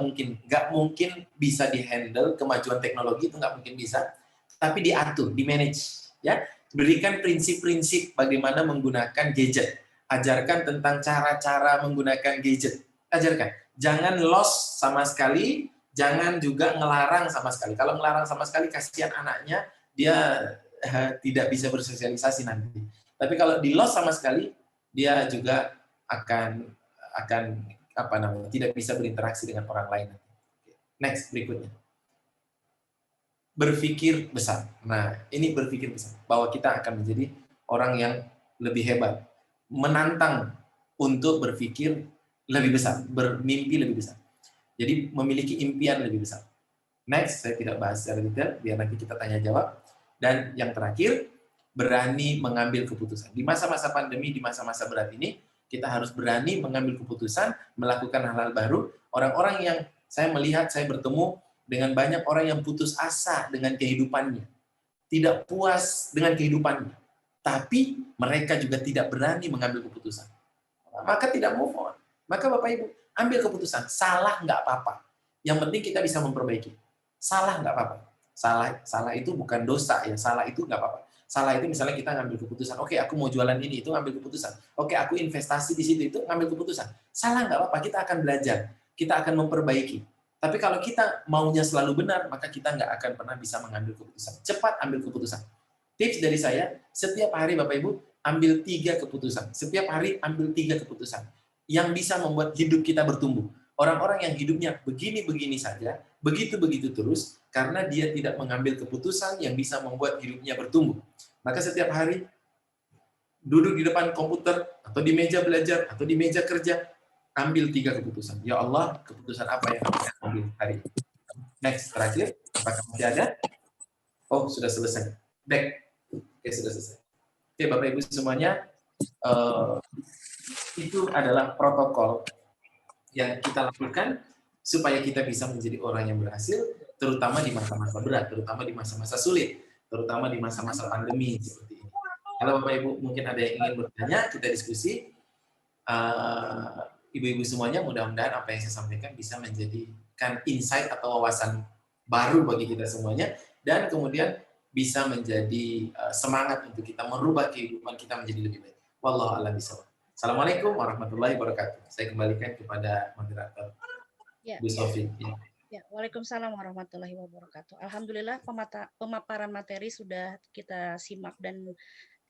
mungkin bisa dihandle, kemajuan teknologi itu nggak mungkin bisa. Tapi diatur, di-manage, ya. Berikan prinsip-prinsip bagaimana menggunakan gadget. Ajarkan tentang cara-cara menggunakan gadget. Ajarkan. Jangan lost sama sekali, jangan juga ngelarang sama sekali. Kalau ngelarang sama sekali, kasihan anaknya, dia tidak bisa bersosialisasi nanti. Tapi kalau di lost sama sekali, dia juga akan tidak bisa berinteraksi dengan orang lain. Next, berikutnya. Berpikir besar. Nah, ini berpikir besar. Bahwa kita akan menjadi orang yang lebih hebat. Menantang untuk berpikir lebih besar, bermimpi lebih besar. Jadi memiliki impian lebih besar. Next, saya tidak bahas secara detail, biar nanti kita tanya jawab. Dan yang terakhir, berani mengambil keputusan. Di masa-masa pandemi, di masa-masa berat ini, kita harus berani mengambil keputusan, melakukan hal-hal baru. Orang-orang yang saya melihat, saya bertemu dengan banyak orang yang putus asa dengan kehidupannya. Tidak puas dengan kehidupannya. Tapi mereka juga tidak berani mengambil keputusan. Maka tidak move on. Maka Bapak Ibu, ambil keputusan. Salah nggak apa-apa. Yang penting kita bisa memperbaiki. Salah nggak apa-apa. Salah itu bukan dosa ya. Salah itu nggak apa-apa. Salah itu misalnya kita ngambil keputusan. Oke, aku mau jualan ini, itu ngambil keputusan. Oke, aku investasi di situ, itu ngambil keputusan. Salah nggak apa-apa. Kita akan belajar. Kita akan memperbaiki. Tapi kalau kita maunya selalu benar, maka kita nggak akan pernah bisa mengambil keputusan. Cepat ambil keputusan. Tips dari saya, setiap hari Bapak Ibu, ambil 3 keputusan. Setiap hari ambil 3 keputusan. Yang bisa membuat hidup kita bertumbuh. Orang-orang yang hidupnya begini-begini saja, begitu-begitu terus, karena dia tidak mengambil keputusan yang bisa membuat hidupnya bertumbuh. Maka setiap hari duduk di depan komputer atau di meja belajar atau di meja kerja, ambil 3 keputusan. Ya Allah, keputusan apa yang harus saya ambil hari ini? Next, terakhir, apakah masih ada? Oh, sudah selesai. Back. Oke, sudah selesai. Oke, Bapak Ibu semuanya, itu adalah protokol yang kita lakukan supaya kita bisa menjadi orang yang berhasil, terutama di masa-masa berat, terutama di masa-masa sulit, terutama di masa-masa pandemi seperti ini. Kalau Bapak Ibu mungkin ada yang ingin bertanya, kita diskusi. Ibu-ibu semuanya, mudah-mudahan apa yang saya sampaikan bisa menjadikan insight atau wawasan baru bagi kita semuanya, dan kemudian bisa menjadi semangat untuk kita merubah kehidupan kita menjadi lebih baik. Wallahu a'lam bishawab. Assalamualaikum warahmatullahi wabarakatuh. Saya kembalikan kepada moderator, Ya. Bu Sofi. Ya, Waalaikumsalam warahmatullahi wabarakatuh. Alhamdulillah pemaparan materi sudah kita simak dan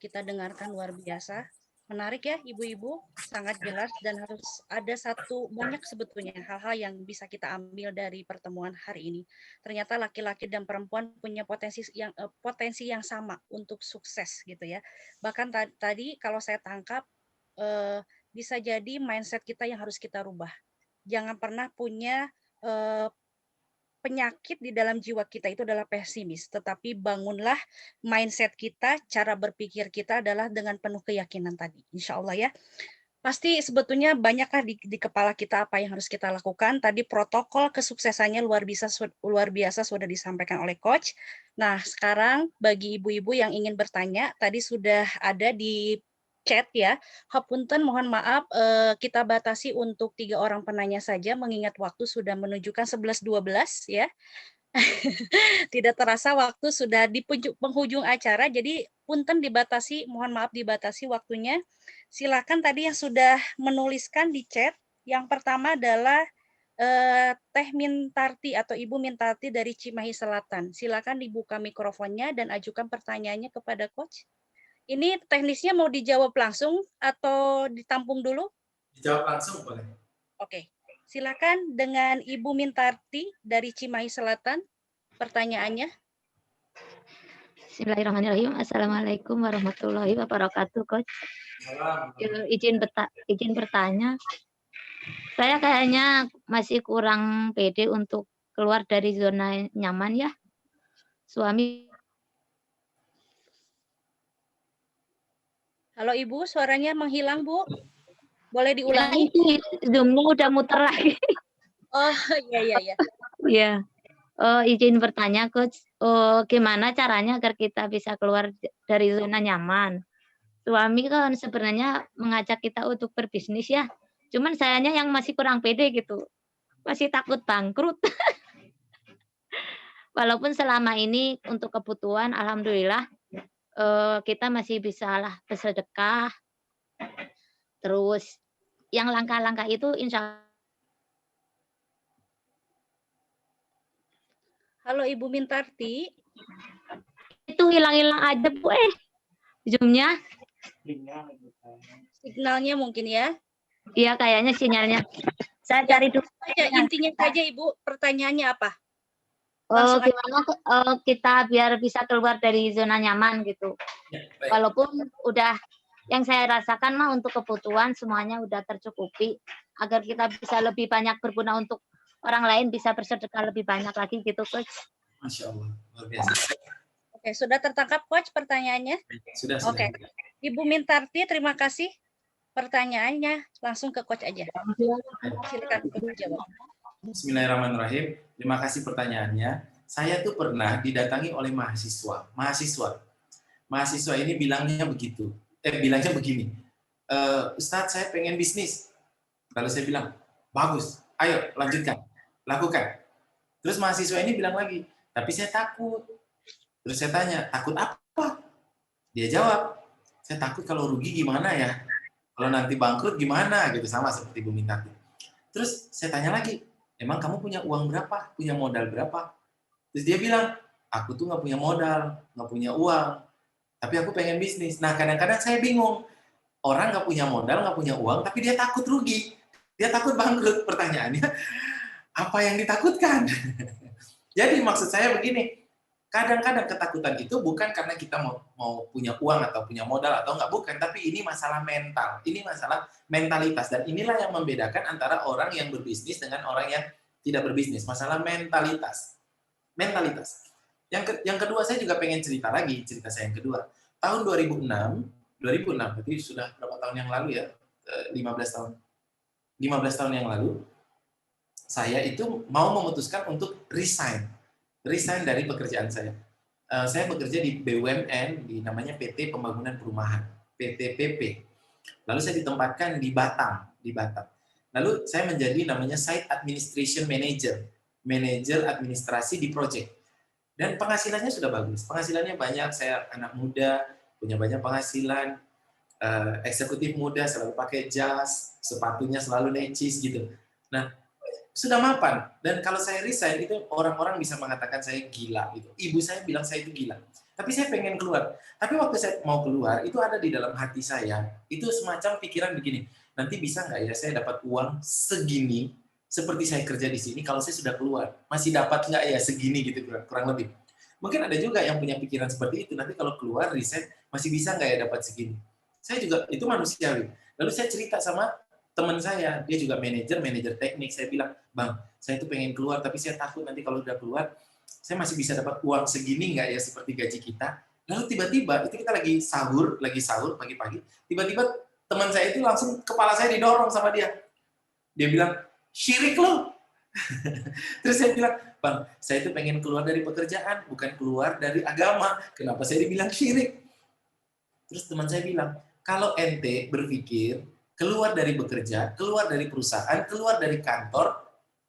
kita dengarkan luar biasa. Menarik ya ibu-ibu, sangat jelas dan harus ada banyak sebetulnya hal-hal yang bisa kita ambil dari pertemuan hari ini. Ternyata laki-laki dan perempuan punya potensi yang sama untuk sukses gitu ya. Bahkan tadi kalau saya tangkap bisa jadi mindset kita yang harus kita rubah. Jangan pernah punya penyakit di dalam jiwa kita itu adalah pesimis, tetapi bangunlah mindset kita, cara berpikir kita adalah dengan penuh keyakinan tadi, insya Allah ya. Pasti sebetulnya banyakkah di kepala kita apa yang harus kita lakukan. Tadi protokol kesuksesannya luar biasa sudah disampaikan oleh Coach. Nah sekarang bagi ibu-ibu yang ingin bertanya, tadi sudah ada di chat ya. Hapunten, mohon maaf kita batasi untuk 3 orang penanya saja mengingat waktu sudah menunjukkan 11.12 ya. Tidak terasa waktu sudah di penghujung acara, jadi punten dibatasi, mohon maaf dibatasi waktunya. Silakan tadi yang sudah menuliskan di chat. Yang pertama adalah Teh Mintarti atau Ibu Mintarti dari Cimahi Selatan. Silakan dibuka mikrofonnya dan ajukan pertanyaannya kepada Coach. Ini teknisnya mau dijawab langsung atau ditampung dulu? Dijawab langsung boleh. Oke, silakan dengan Ibu Mintarti dari Cimahi Selatan, pertanyaannya. Bismillahirrahmanirrahim. Assalamualaikum warahmatullahi wabarakatuh, Coach. Izin bertanya. Saya kayaknya masih kurang pede untuk keluar dari zona nyaman ya. Suami. Halo Ibu, suaranya menghilang Bu. Boleh diulangi? Ya, Zoom-nya udah muter lagi. Oh iya. Ya. Izin bertanya, Coach. Gimana caranya agar kita bisa keluar dari zona nyaman? Suami kan sebenarnya mengajak kita untuk berbisnis ya. Cuman sayanya yang masih kurang pede gitu. Masih takut bangkrut. Walaupun selama ini untuk kebutuhan, alhamdulillah kita masih bisa lah bersedekah. Terus yang langkah-langkah itu insya Halo Ibu Mintarti. itu hilang-hilang aja Bu Zoom-nya. Signalnya mungkin ya. Iya kayaknya sinyalnya. Saya cari dulu. Intinya saja Ibu, pertanyaannya apa? Gimana kita biar bisa keluar dari zona nyaman gitu. Ya, Walaupun udah yang saya rasakan mah untuk kebutuhan semuanya udah tercukupi, agar kita bisa lebih banyak berguna untuk orang lain, bisa bersedekah lebih banyak lagi gitu, Coach. Masya Allah, luar biasa. Oke, sudah tertangkap Coach pertanyaannya? Sudah. Oke. Ibu Mintarti, terima kasih. Pertanyaannya langsung ke Coach aja. Silakan Coach jawab. Bismillahirrahmanirrahim. Terima kasih pertanyaannya. Saya tuh pernah didatangi oleh mahasiswa. Mahasiswa ini bilangnya begitu. Bilangnya begini. Ustadz, saya pengen bisnis. Lalu saya bilang, bagus. Ayo, lanjutkan. Lakukan. Terus mahasiswa ini bilang lagi, tapi saya takut. Terus saya tanya, takut apa? Dia jawab, saya takut kalau rugi gimana ya? Kalau nanti bangkrut gimana? Gitu, sama seperti Bu Mintarti. Terus saya tanya lagi, emang kamu punya uang berapa? Punya modal berapa? Terus dia bilang, aku tuh nggak punya modal, nggak punya uang, tapi aku pengen bisnis. Nah, kadang-kadang saya bingung. Orang nggak punya modal, nggak punya uang, tapi dia takut rugi. Dia takut bangkrut. Pertanyaannya, apa yang ditakutkan? Jadi maksud saya begini, kadang-kadang ketakutan itu bukan karena kita mau punya uang atau punya modal atau enggak, bukan, tapi ini masalah mental, ini masalah mentalitas, dan inilah yang membedakan antara orang yang berbisnis dengan orang yang tidak berbisnis, masalah mentalitas. Mentalitas. Yang kedua, saya juga pengen cerita saya yang kedua. Tahun 2006, berarti sudah berapa tahun yang lalu ya? 15 tahun. 15 tahun yang lalu, saya itu mau memutuskan untuk resign dari pekerjaan saya. Saya bekerja di BUMN, namanya PT Pembangunan Perumahan, PTPP. Lalu saya ditempatkan di Batam. Lalu saya menjadi namanya Site Administration Manager, manajer administrasi di project. Dan penghasilannya sudah bagus, penghasilannya banyak, saya anak muda, punya banyak penghasilan, eksekutif muda, selalu pakai jas, sepatunya selalu necis gitu. Nah, sudah mapan. Dan kalau saya resign itu orang-orang bisa mengatakan saya gila gitu. Ibu saya bilang saya itu gila. Tapi saya pengen keluar. Tapi waktu saya mau keluar, itu ada di dalam hati saya, itu semacam pikiran begini, nanti bisa nggak ya saya dapat uang segini, seperti saya kerja di sini, kalau saya sudah keluar, masih dapat nggak ya segini gitu, kurang lebih. Mungkin ada juga yang punya pikiran seperti itu, nanti kalau keluar, resign, masih bisa nggak ya dapat segini. Saya juga, itu manusiawi. Lalu saya cerita sama teman saya, dia juga manajer teknik, saya bilang, Bang, saya itu pengen keluar, tapi saya takut nanti kalau udah keluar, saya masih bisa dapat uang segini nggak ya seperti gaji kita. Lalu tiba-tiba, itu kita lagi sahur pagi-pagi, tiba-tiba teman saya itu langsung kepala saya didorong sama dia. Dia bilang, syirik lo. Terus saya bilang, Bang, saya itu pengen keluar dari pekerjaan, bukan keluar dari agama. Kenapa saya dibilang syirik? Terus teman saya bilang, kalau ente berpikir keluar dari bekerja, keluar dari perusahaan, keluar dari kantor,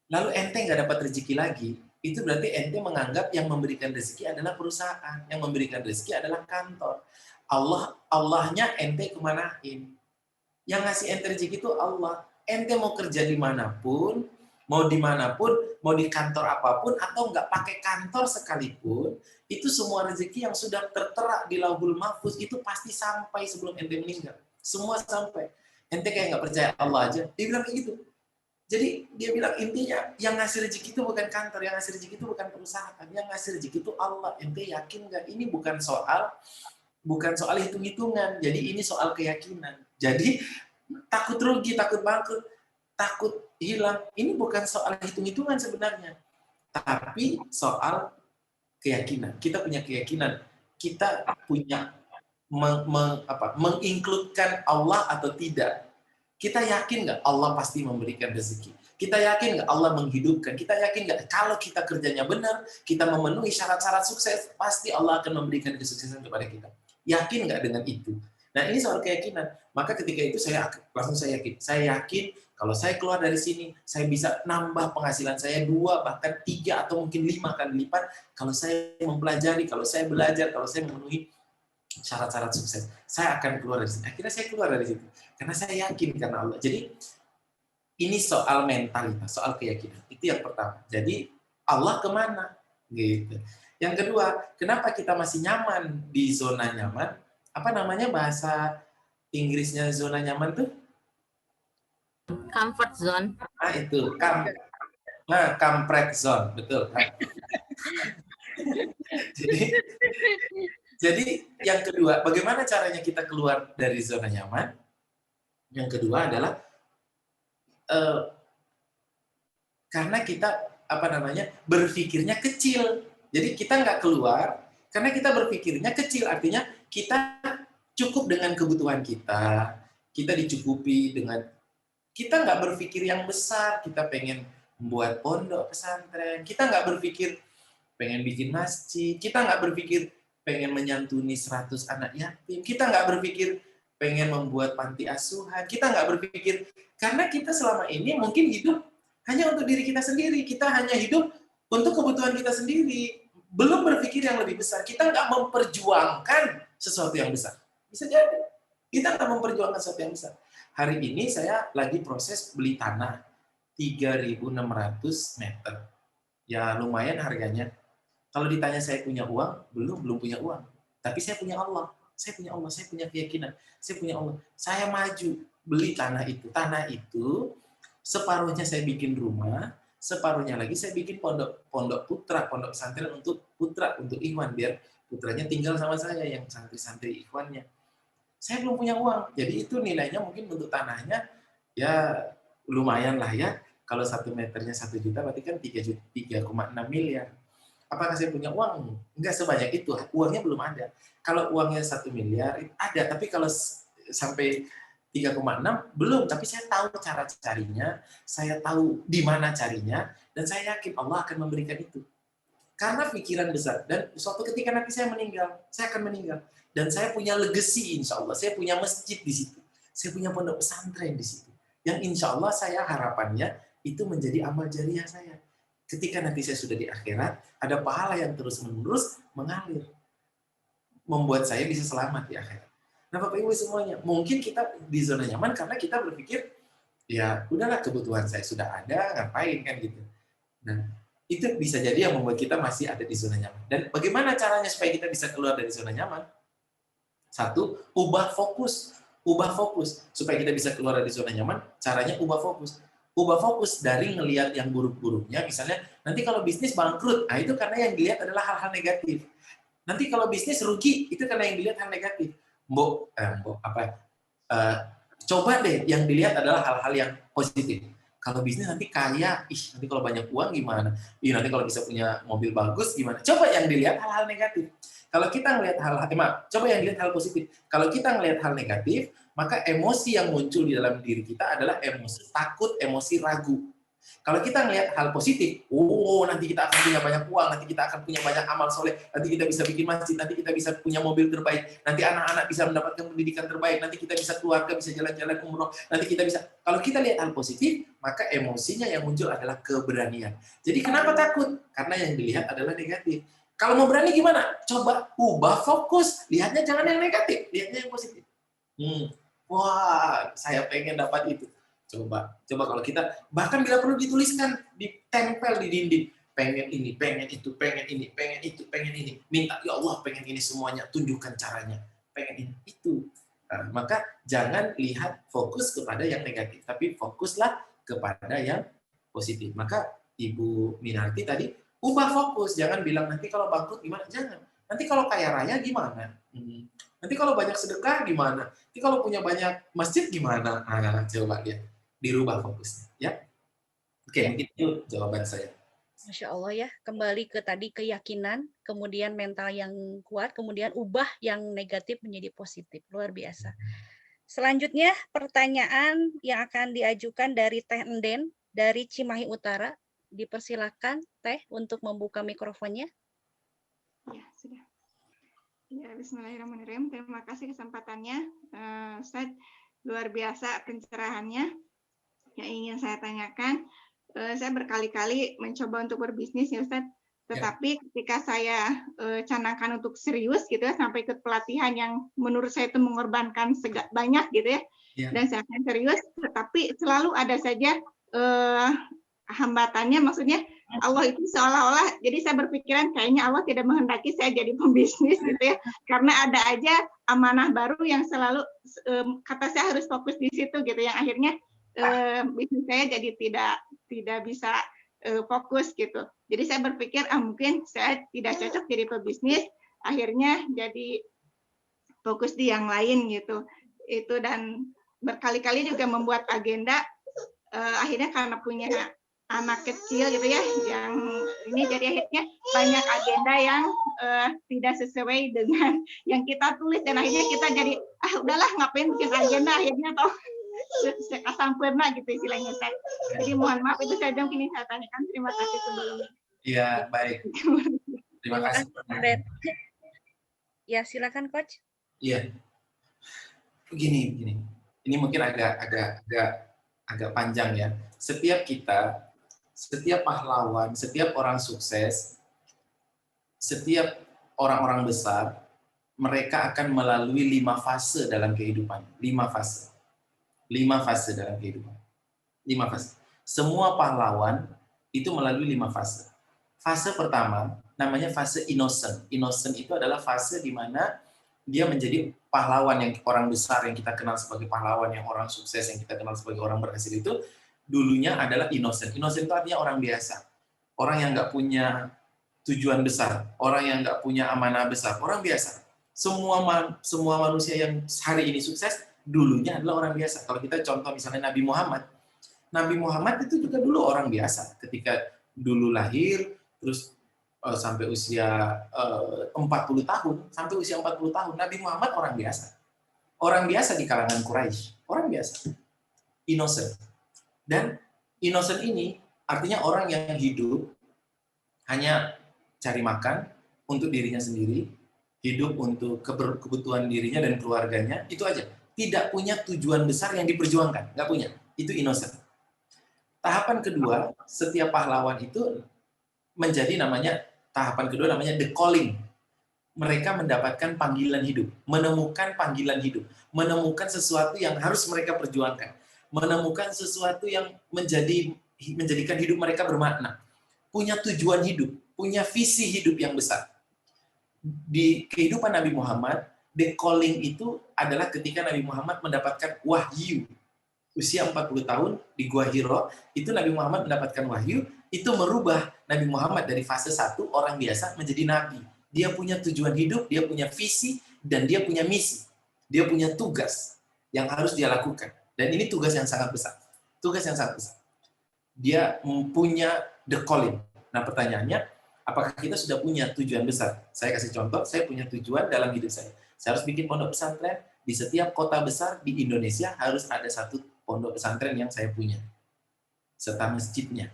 lalu ente nggak dapat rezeki lagi, itu berarti ente menganggap yang memberikan rezeki adalah perusahaan, yang memberikan rezeki adalah kantor. Allahnya ente kemanain? Yang ngasih ente rezeki itu Allah. Ente mau kerja dimanapun, mau dimanapun, mau di kantor apapun, atau nggak pakai kantor sekalipun, itu semua rezeki yang sudah tertera di Lauhul Mahfuz itu pasti sampai sebelum ente meninggal. Semua sampai. Ente kayak nggak percaya Allah aja. Dia bilang kayak gitu. Jadi dia bilang intinya yang ngasih rezeki itu bukan kantor, yang ngasih rezeki itu bukan perusahaan, yang ngasih rezeki itu Allah. Ente yakin nggak? Ini bukan soal hitung-hitungan. Jadi ini soal keyakinan. Jadi takut rugi, takut bangkrut, takut hilang. Ini bukan soal hitung-hitungan sebenarnya, tapi soal keyakinan. Kita punya keyakinan, kita punya mengincludekan Allah atau tidak. Kita yakin nggak Allah pasti memberikan rezeki? Kita yakin nggak Allah menghidupkan? Kita yakin nggak kalau kita kerjanya benar, kita memenuhi syarat-syarat sukses, pasti Allah akan memberikan kesuksesan kepada kita. Yakin nggak dengan itu? Nah, ini soal keyakinan. Maka ketika itu saya yakin. Saya yakin kalau saya keluar dari sini, saya bisa nambah penghasilan saya 2, bahkan 3, atau mungkin 5 kali lipat kalau saya mempelajari, kalau saya belajar, kalau saya memenuhi syarat-syarat sukses. Saya akan keluar dari sini. Akhirnya saya keluar dari situ. Karena saya yakin karena Allah. Jadi, ini soal mentalitas, soal keyakinan. Itu yang pertama. Jadi, Allah kemana? Gitu. Yang kedua, kenapa kita masih nyaman di zona nyaman? Apa namanya bahasa Inggrisnya zona nyaman tuh? Comfort zone. Ah, itu. Comfort zone. Betul. Jadi yang kedua, bagaimana caranya kita keluar dari zona nyaman? Yang kedua adalah karena kita berpikirnya kecil. Jadi kita nggak keluar karena kita berpikirnya kecil. Artinya kita cukup dengan kebutuhan kita. Kita dicukupi dengan, kita nggak berpikir yang besar. Kita pengen membuat pondok pesantren. Kita nggak berpikir pengen bikin masjid. Kita nggak berpikir pengen menyantuni 100 anak yatim. Kita nggak berpikir pengen membuat panti asuhan. Kita nggak berpikir, karena kita selama ini mungkin hidup hanya untuk diri kita sendiri. Kita hanya hidup untuk kebutuhan kita sendiri. Belum berpikir yang lebih besar. Kita nggak memperjuangkan sesuatu yang besar. Bisa jadi. Kita nggak memperjuangkan sesuatu yang besar. Hari ini saya lagi proses beli tanah 3.600 meter. Ya lumayan harganya. Kalau ditanya saya punya uang, belum punya uang. Tapi saya punya Allah. Saya punya Allah, saya punya keyakinan. Saya punya Allah. Saya maju beli tanah itu. Tanah itu separuhnya saya bikin rumah, separuhnya lagi saya bikin pondok putra, pondok pesantren untuk putra, untuk ikhwan, biar putranya tinggal sama saya yang santri-santri ikhwannya. Saya belum punya uang, jadi itu nilainya mungkin untuk tanahnya ya lumayan lah ya. Kalau 1 meternya 1 juta, berarti kan 3,6 miliar. Apakah saya punya uang? Enggak sebanyak itu, uangnya belum ada. Kalau uangnya 1 miliar, ada, tapi kalau sampai 3,6 belum, tapi saya tahu cara carinya, saya tahu di mana carinya, dan saya yakin Allah akan memberikan itu. Karena pikiran besar, dan suatu ketika nanti saya meninggal, saya akan meninggal. Dan saya punya legacy, insya Allah. Saya punya masjid di situ. Saya punya pondok pesantren di situ. Yang insya Allah saya harapannya itu menjadi amal jariah saya. Ketika nanti saya sudah di akhirat, ada pahala yang terus-menerus mengalir. Membuat saya bisa selamat di akhirat. Nah Bapak Ibu semuanya, mungkin kita di zona nyaman karena kita berpikir, ya udahlah kebutuhan saya sudah ada, ngapain kan gitu. Nah, itu bisa jadi yang membuat kita masih ada di zona nyaman. Dan bagaimana caranya supaya kita bisa keluar dari zona nyaman? 1, ubah fokus. Ubah fokus. Supaya kita bisa keluar dari zona nyaman, caranya ubah fokus. Ubah fokus dari ngelihat yang buruk-buruknya, misalnya nanti kalau bisnis bangkrut, nah itu karena yang dilihat adalah hal-hal negatif. Nanti kalau bisnis rugi, itu karena yang dilihat hal negatif. Coba deh yang dilihat adalah hal-hal yang positif. Kalau bisnis nanti kaya, nanti kalau banyak uang gimana? Nanti kalau bisa punya mobil bagus gimana? Coba yang dilihat hal-hal negatif. Kalau kita ngelihat coba yang dilihat hal positif. Kalau kita ngelihat hal negatif, maka emosi yang muncul di dalam diri kita adalah emosi takut, emosi ragu. Kalau kita ngelihat hal positif, nanti kita akan punya banyak uang, nanti kita akan punya banyak amal soleh, nanti kita bisa bikin masjid, nanti kita bisa punya mobil terbaik, nanti anak-anak bisa mendapatkan pendidikan terbaik, nanti kita bisa keluarga, bisa jalan-jalan umroh, nanti kita bisa. Kalau kita lihat hal positif, maka emosinya yang muncul adalah keberanian. Jadi kenapa takut? Karena yang dilihat adalah negatif. Kalau mau berani gimana? Coba ubah fokus, lihatnya jangan yang negatif, lihatnya yang positif. Wah, saya pengen dapat itu. Coba kalau kita, bahkan bila perlu dituliskan, ditempel di dinding, pengen ini, pengen itu, pengen ini, pengen itu, pengen ini, minta ya Allah pengen ini semuanya, tunjukkan caranya, pengen ini, itu. Nah, maka jangan lihat fokus kepada yang negatif, tapi fokuslah kepada yang positif. Maka Ibu Minarti tadi, ubah fokus, jangan bilang nanti kalau bangkrut gimana, jangan. Nanti kalau kaya raya gimana? Nanti kalau banyak sedekah gimana? Nanti kalau punya banyak masjid gimana? Coba lihat. Dirubah fokusnya, ya. Oke, mungkin itu jawaban saya. Masya Allah ya, kembali ke tadi keyakinan, kemudian mental yang kuat, kemudian ubah yang negatif menjadi positif. Luar biasa. Selanjutnya, pertanyaan yang akan diajukan dari Teh Enden, dari Cimahi Utara. Dipersilakan Teh untuk membuka mikrofonnya. Ya, sudah. Ya, bismillahirrahmanirrahim. Terima kasih kesempatannya. Ustaz, luar biasa pencerahannya. Yang ingin saya tanyakan, saya berkali-kali mencoba untuk berbisnis ya Ustaz, tetapi ketika saya canangkan untuk serius gitu ya, sampai ikut pelatihan yang menurut saya itu mengorbankan banyak gitu ya, dan saya akan serius, tetapi selalu ada saja hambatannya, maksudnya Allah itu seolah-olah, jadi saya berpikiran kayaknya Allah tidak menghendaki saya jadi pembisnis gitu ya, karena ada aja amanah baru yang selalu kata saya harus fokus di situ gitu, yang akhirnya bisnis saya jadi tidak bisa fokus gitu. Jadi saya berpikir mungkin saya tidak cocok jadi pebisnis, akhirnya jadi fokus di yang lain gitu. Itu, dan berkali-kali juga membuat agenda, akhirnya karena punya anak kecil gitu ya, yang ini jadi akhirnya banyak agenda yang tidak sesuai dengan yang kita tulis, dan akhirnya kita jadi udahlah ngapain bikin agenda, akhirnya toh sempurna gitu istilahnya Ustaz. Jadi mohon maaf itu saja yang ingin saya tanyakan. Terima kasih sebelumnya. Iya, baik. Terima kasih. Ya, silakan Coach. Iya. Begini. Ini mungkin agak panjang ya. Setiap pahlawan, setiap orang sukses, setiap orang-orang besar, mereka akan melalui 5 fase dalam kehidupan. 5 fase. 5 fase dalam kehidupan. 5 fase. Semua pahlawan itu melalui 5 fase. Fase pertama namanya fase innocent. Innocent itu adalah fase di mana dia menjadi pahlawan, yang orang besar yang kita kenal sebagai pahlawan, yang orang sukses yang kita kenal sebagai orang berhasil itu, dulunya adalah innocent. Innocent itu artinya orang biasa. Orang yang nggak punya tujuan besar. Orang yang nggak punya amanah besar. Orang biasa. Semua manusia yang hari ini sukses, dulunya adalah orang biasa. Kalau kita contoh misalnya Nabi Muhammad. Nabi Muhammad itu juga dulu orang biasa. Ketika dulu lahir, terus sampai usia 40 tahun, sampai usia 40 tahun, Nabi Muhammad orang biasa. Orang biasa di kalangan Quraisy. Orang biasa. Innocent. Dan innocent ini artinya orang yang hidup hanya cari makan untuk dirinya sendiri, hidup untuk kebutuhan dirinya dan keluarganya, itu aja. Tidak punya tujuan besar yang diperjuangkan, nggak punya. Itu innocent. Tahapan kedua, setiap pahlawan itu tahapan kedua namanya the calling. Mereka mendapatkan panggilan hidup, menemukan panggilan hidup, menemukan sesuatu yang harus mereka perjuangkan, menemukan sesuatu yang menjadikan hidup mereka bermakna, punya tujuan hidup, punya visi hidup yang besar. Di kehidupan Nabi Muhammad, the calling itu adalah ketika Nabi Muhammad mendapatkan wahyu. Usia 40 tahun di Gua Hiro, itu Nabi Muhammad mendapatkan wahyu, itu merubah Nabi Muhammad dari fase 1 orang biasa menjadi nabi. Dia punya tujuan hidup, dia punya visi, dan dia punya misi. Dia punya tugas yang harus dia lakukan. Dan ini tugas yang sangat besar. Tugas yang sangat besar. Dia punya the calling. Nah pertanyaannya, apakah kita sudah punya tujuan besar? Saya kasih contoh, saya punya tujuan dalam hidup saya. Saya harus bikin pondok pesantren. Di setiap kota besar di Indonesia harus ada satu pondok pesantren yang saya punya. Serta masjidnya.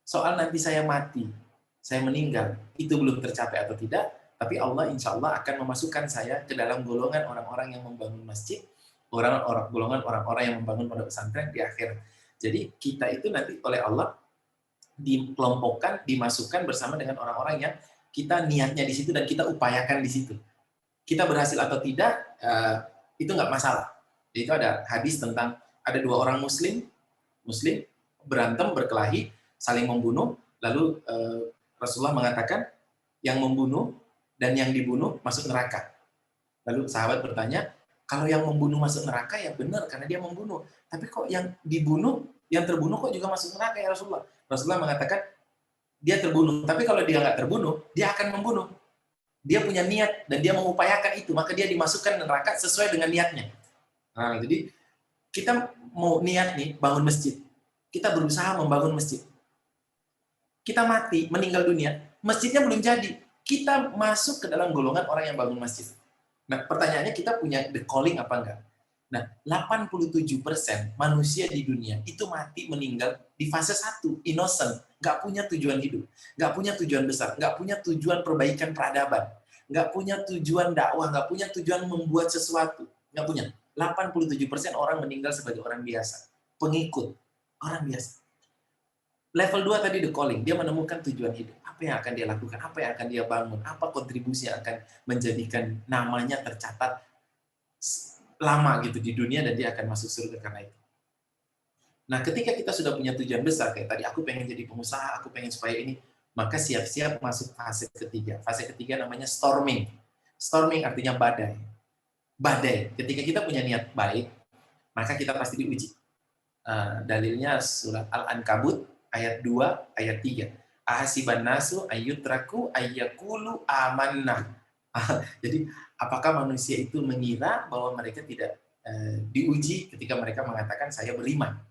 Soal nanti saya mati, saya meninggal, itu belum tercapai atau tidak, tapi Allah insya Allah akan memasukkan saya ke dalam golongan orang-orang yang membangun masjid, golongan orang-orang yang membangun pondok pesantren di akhirat. Jadi kita itu nanti oleh Allah dikelompokkan, dimasukkan bersama dengan orang-orang yang kita niatnya di situ dan kita upayakan di situ. Kita berhasil atau tidak, itu nggak masalah. Itu ada hadis tentang ada 2 orang muslim berantem, berkelahi, saling membunuh, lalu Rasulullah mengatakan yang membunuh dan yang dibunuh masuk neraka. Lalu sahabat bertanya, kalau yang membunuh masuk neraka ya benar karena dia membunuh. Tapi kok yang terbunuh kok juga masuk neraka ya Rasulullah? Rasulullah mengatakan dia terbunuh, tapi kalau dia nggak terbunuh, dia akan membunuh. Dia punya niat dan dia mengupayakan itu, maka dia dimasukkan neraka sesuai dengan niatnya. Nah, jadi kita mau niat nih bangun masjid. Kita berusaha membangun masjid. Kita mati, meninggal dunia, masjidnya belum jadi. Kita masuk ke dalam golongan orang yang bangun masjid. Nah, pertanyaannya kita punya the calling apa enggak? Nah, 87% manusia di dunia itu mati meninggal di fase 1, innocent, nggak punya tujuan hidup, nggak punya tujuan besar, nggak punya tujuan perbaikan peradaban, nggak punya tujuan dakwah, nggak punya tujuan membuat sesuatu, nggak punya. 87% orang meninggal sebagai orang biasa, pengikut, orang biasa. Level 2 tadi the calling, dia menemukan tujuan hidup. Apa yang akan dia lakukan, apa yang akan dia bangun, apa kontribusi yang akan menjadikan namanya tercatat lama gitu di dunia dan dia akan masuk surga karena itu. Nah, ketika kita sudah punya tujuan besar, kayak tadi aku pengen jadi pengusaha, aku pengen supaya ini, maka siap-siap masuk fase ketiga. Fase ketiga namanya storming. Storming artinya badai. Badai. Ketika kita punya niat baik, maka kita pasti diuji. Dalilnya surat Al-Ankabut ayat 2, ayat 3. Ahasiban nasu ayyutraku ayyakulu amanna. Jadi, apakah manusia itu mengira bahwa mereka tidak diuji ketika mereka mengatakan saya beriman?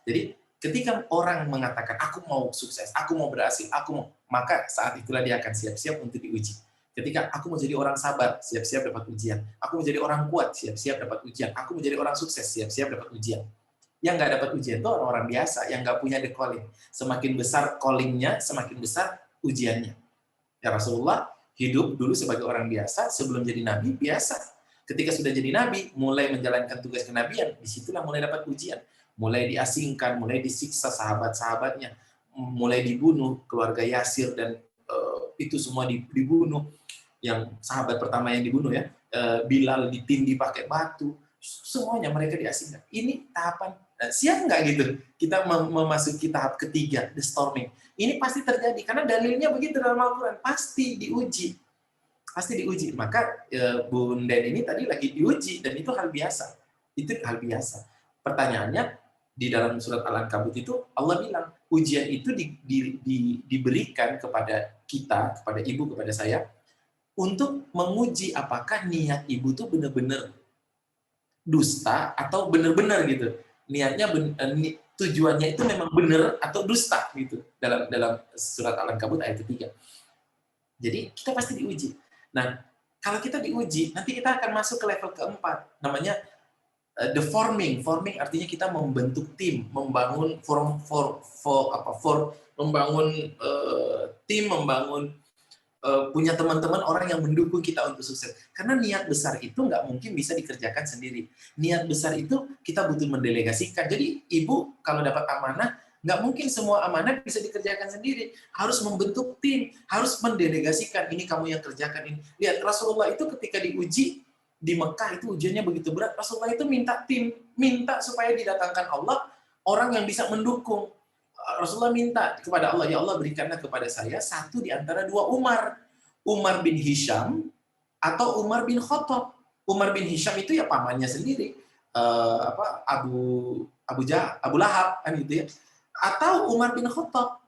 Jadi, ketika orang mengatakan aku mau sukses, aku mau berhasil, maka saat itulah dia akan siap-siap untuk diuji. Ketika aku mau jadi orang sabar, siap-siap dapat ujian. Aku mau jadi orang kuat, siap-siap dapat ujian. Aku mau jadi orang sukses, siap-siap dapat ujian. Yang nggak dapat ujian itu orang-orang biasa, yang nggak punya the calling. Semakin besar callingnya, semakin besar ujiannya. Ya Rasulullah hidup dulu sebagai orang biasa, sebelum jadi nabi, biasa. Ketika sudah jadi nabi, mulai menjalankan tugas kenabian, disitulah mulai dapat ujian. Mulai diasingkan, mulai disiksa sahabat-sahabatnya, mulai dibunuh, keluarga Yasir dan itu semua dibunuh. Yang sahabat pertama yang dibunuh ya, Bilal ditindih pakai batu, semuanya mereka diasingkan. Ini tahapan, siap nggak gitu? Kita memasuki tahap ketiga, the storming. Ini pasti terjadi, karena dalilnya begitu dalam Al-Quran, pasti diuji. Pasti diuji. Maka Bunda ini tadi lagi diuji, dan itu hal biasa. Itu hal biasa. Pertanyaannya, di dalam surat Al-Ankabut itu Allah bilang ujian itu diberikan kepada kita, kepada ibu, kepada saya untuk menguji apakah niat ibu tuh benar-benar dusta atau benar-benar gitu. Niatnya tujuannya itu memang benar atau dusta gitu dalam surat Al-Ankabut ayat ketiga. Jadi kita pasti diuji. Nah, kalau kita diuji, nanti kita akan masuk ke level keempat, namanya the forming. Forming artinya kita membentuk tim, membangun membangun tim, membangun punya teman-teman orang yang mendukung kita untuk sukses. Karena niat besar itu nggak mungkin bisa dikerjakan sendiri. Niat besar itu kita butuh mendelegasikan. Jadi ibu kalau dapat amanah, nggak mungkin semua amanah bisa dikerjakan sendiri. Harus membentuk tim, harus mendelegasikan. Ini kamu yang kerjakan ini. Lihat, Rasulullah itu ketika diuji di Mekah itu ujiannya begitu berat. Rasulullah itu minta tim, minta supaya didatangkan Allah orang yang bisa mendukung. Rasulullah minta kepada Allah, ya Allah berikanlah kepada saya satu di antara dua Umar. Umar bin Hisham atau Umar bin Khattab. Umar bin Hisham itu ya pamannya sendiri. Abu Lahab kan gitu ya. Atau Umar bin Khattab.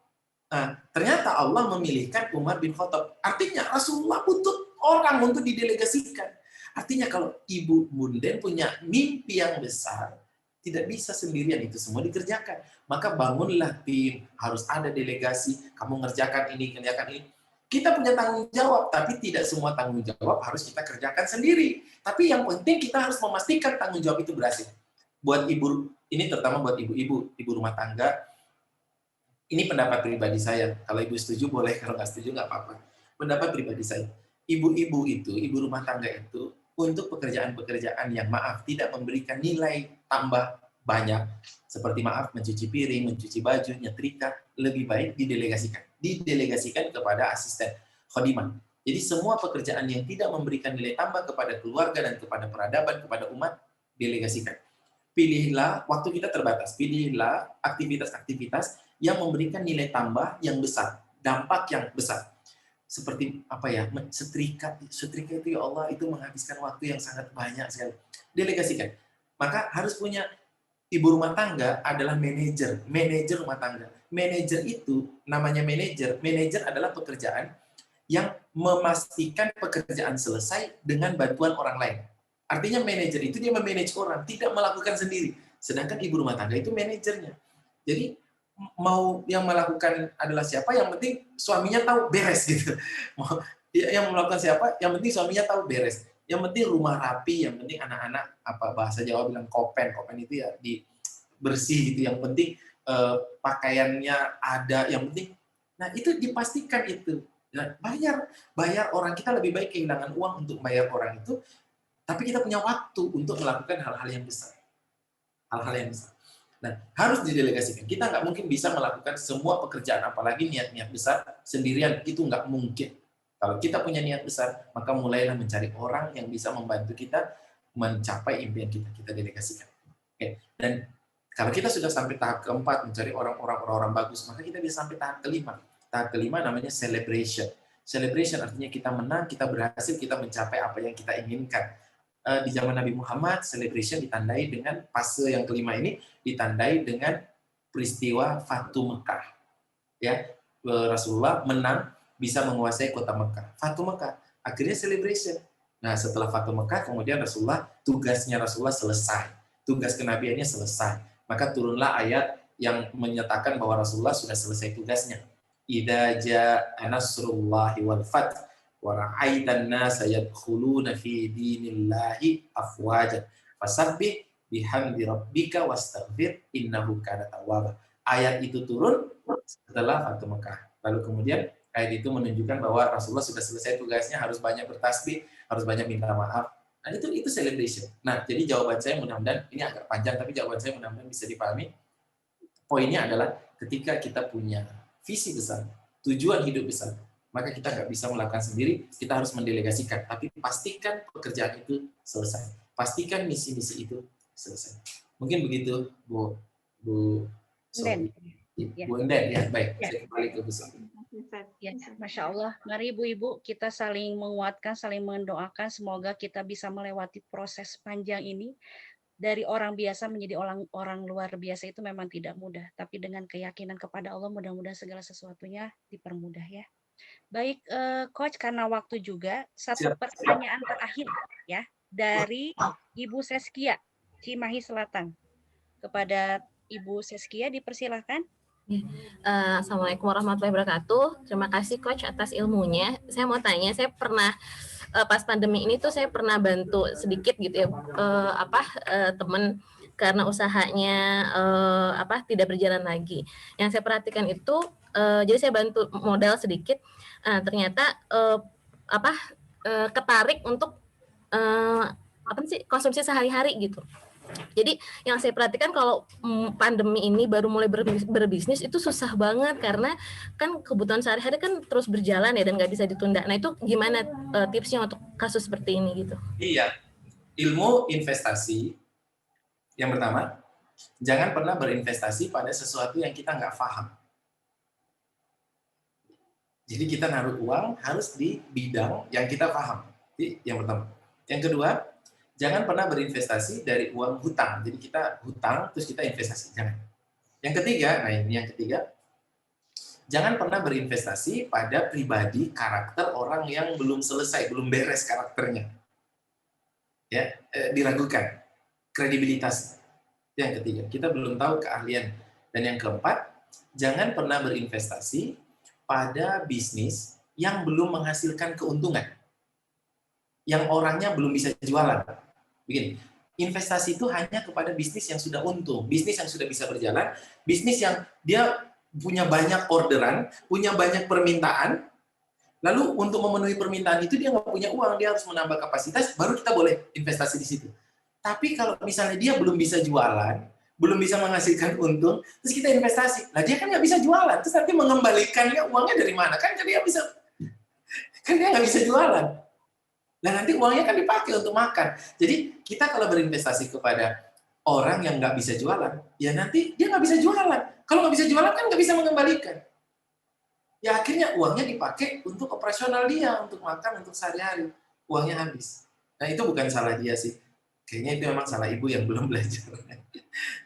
Nah, ternyata Allah memilihkan Umar bin Khattab. Artinya Rasulullah butuh orang untuk didelegasikan. Artinya kalau Ibu Munden punya mimpi yang besar, tidak bisa sendirian itu semua dikerjakan. Maka bangunlah tim, harus ada delegasi, kamu ngerjakan ini, kerjakan ini. Kita punya tanggung jawab, tapi tidak semua tanggung jawab harus kita kerjakan sendiri. Tapi yang penting kita harus memastikan tanggung jawab itu berhasil. Buat ibu, ini terutama buat ibu-ibu, ibu rumah tangga, ini pendapat pribadi saya. Kalau ibu setuju boleh, kalau nggak setuju nggak apa-apa. Pendapat pribadi saya. Ibu-ibu itu, ibu rumah tangga itu, untuk pekerjaan-pekerjaan yang maaf tidak memberikan nilai tambah banyak, seperti maaf mencuci piring, mencuci baju, nyetrika, lebih baik didelegasikan kepada asisten khodimah. Jadi semua pekerjaan yang tidak memberikan nilai tambah kepada keluarga dan kepada peradaban, kepada umat, delegasikan. Pilihlah, waktu kita terbatas, pilihlah aktivitas-aktivitas yang memberikan nilai tambah yang besar, dampak yang besar. Seperti apa ya, setrika itu ya Allah itu menghabiskan waktu yang sangat banyak sekali. Delegasikan. Maka harus punya ibu rumah tangga adalah manajer rumah tangga. Manajer itu namanya manajer adalah pekerjaan yang memastikan pekerjaan selesai dengan bantuan orang lain. Artinya manajer itu dia memanage orang, tidak melakukan sendiri. Sedangkan ibu rumah tangga itu manajernya. Jadi mau yang melakukan adalah siapa, yang penting suaminya tahu beres gitu. Yang melakukan siapa, yang penting suaminya tahu beres. Yang penting rumah rapi, yang penting anak-anak apa bahasa Jawa bilang kopen itu ya di bersih gitu. Yang penting pakaiannya ada, yang penting. Nah, itu dipastikan itu. Nah, bayar orang, kita lebih baik kehilangan uang untuk bayar orang itu, tapi kita punya waktu untuk melakukan hal-hal yang besar. Hal-hal yang besar. Nah, harus didelegasikan. Kita nggak mungkin bisa melakukan semua pekerjaan, apalagi niat-niat besar sendirian. Itu nggak mungkin. Kalau kita punya niat besar, maka mulailah mencari orang yang bisa membantu kita mencapai impian kita. Kita delegasikan. Oke. Dan kalau kita sudah sampai tahap keempat, mencari orang-orang bagus, maka kita bisa sampai tahap kelima. Tahap kelima namanya celebration. Celebration artinya kita menang, kita berhasil, kita mencapai apa yang kita inginkan. Di zaman Nabi Muhammad, celebration ditandai dengan fase yang kelima ini, ditandai dengan peristiwa Fatu Mekah. Ya, Rasulullah menang, bisa menguasai kota Mekah. Fatu Mekah, akhirnya celebration. Nah, setelah Fatu Mekah, kemudian tugasnya Rasulullah selesai. Tugas kenabiannya selesai. Maka turunlah ayat yang menyatakan bahwa Rasulullah sudah selesai tugasnya. Idza jaa nasrullahi wal fath wa ra'aitan nasa yadkhuluna fi dinillahi afwaja fasabbih bihamdi rabbika wastaghfir innahu kana tawwaba. Ayat itu turun setelah Fatu Mekah. Lalu kemudian ayat itu menunjukkan bahwa Rasulullah sudah selesai tugasnya, harus banyak bertasbih, harus banyak minta maaf. Nah, itu celebration. Nah, jadi jawaban saya mudah-mudahan ini agak panjang, tapi jawaban saya mudah-mudahan bisa dipahami. Poinnya adalah ketika kita punya visi besar, tujuan hidup besar, maka kita nggak bisa melakukan sendiri, kita harus mendelegasikan. Tapi pastikan pekerjaan itu selesai. Pastikan misi-misi itu selesai. Mungkin begitu, Bu Nden. Bu Enden, ya baik. Ya. Saya kembali ke Bu Sofi. Ya, Masya Allah. Mari ibu-ibu kita saling menguatkan, saling mendoakan. Semoga kita bisa melewati proses panjang ini dari orang biasa menjadi orang luar biasa itu memang tidak mudah, tapi dengan keyakinan kepada Allah mudah-mudahan segala sesuatunya dipermudah ya. Baik, Coach, karena waktu juga, satu Siap. pertanyaan terakhir ya dari Ibu Seskia, Cimahi Selatan. Kepada Ibu Seskia dipersilahkan. Assalamualaikum warahmatullahi wabarakatuh. Terima kasih Coach atas ilmunya. Saya mau tanya, saya pernah pas pandemi ini tuh saya pernah bantu sedikit gitu ya teman karena usahanya tidak berjalan lagi. Yang saya perhatikan itu jadi saya bantu modal sedikit, ternyata ketarik untuk konsumsi sehari-hari gitu. Jadi yang saya perhatikan kalau pandemi ini baru mulai berbisnis itu susah banget karena kan kebutuhan sehari-hari kan terus berjalan ya dan nggak bisa ditunda. Nah itu gimana tipsnya untuk kasus seperti ini gitu? Iya, ilmu investasi yang pertama, jangan pernah berinvestasi pada sesuatu yang kita nggak paham. Jadi kita naruh uang harus di bidang yang kita paham. Jadi yang pertama. Yang kedua, jangan pernah berinvestasi dari uang hutang. Jadi kita hutang terus kita investasi. Jangan. Yang ketiga, nah ini yang ketiga, jangan pernah berinvestasi pada pribadi karakter orang yang belum selesai, belum beres karakternya. Ya, diragukan kredibilitas. Yang ketiga, kita belum tahu keahlian. Dan yang keempat, jangan pernah berinvestasi pada bisnis yang belum menghasilkan keuntungan. Yang orangnya belum bisa jualan. Begini, investasi itu hanya kepada bisnis yang sudah untung, bisnis yang sudah bisa berjalan, bisnis yang dia punya banyak orderan, punya banyak permintaan, lalu untuk memenuhi permintaan itu dia nggak punya uang, dia harus menambah kapasitas, baru kita boleh investasi di situ. Tapi kalau misalnya dia belum bisa jualan, belum bisa menghasilkan untung, terus kita investasi, nah dia kan nggak bisa jualan, terus nanti mengembalikannya uangnya dari mana? Kan dia nggak bisa jualan. Nah nanti uangnya kan dipakai untuk makan. Jadi kita kalau berinvestasi kepada orang yang nggak bisa jualan, ya nanti dia nggak bisa jualan. Kalau nggak bisa jualan kan nggak bisa mengembalikan. Ya akhirnya uangnya dipakai untuk operasional dia, untuk makan, untuk sehari-hari. Uangnya habis. Nah itu bukan salah dia sih. Kayaknya itu memang salah ibu yang belum belajar.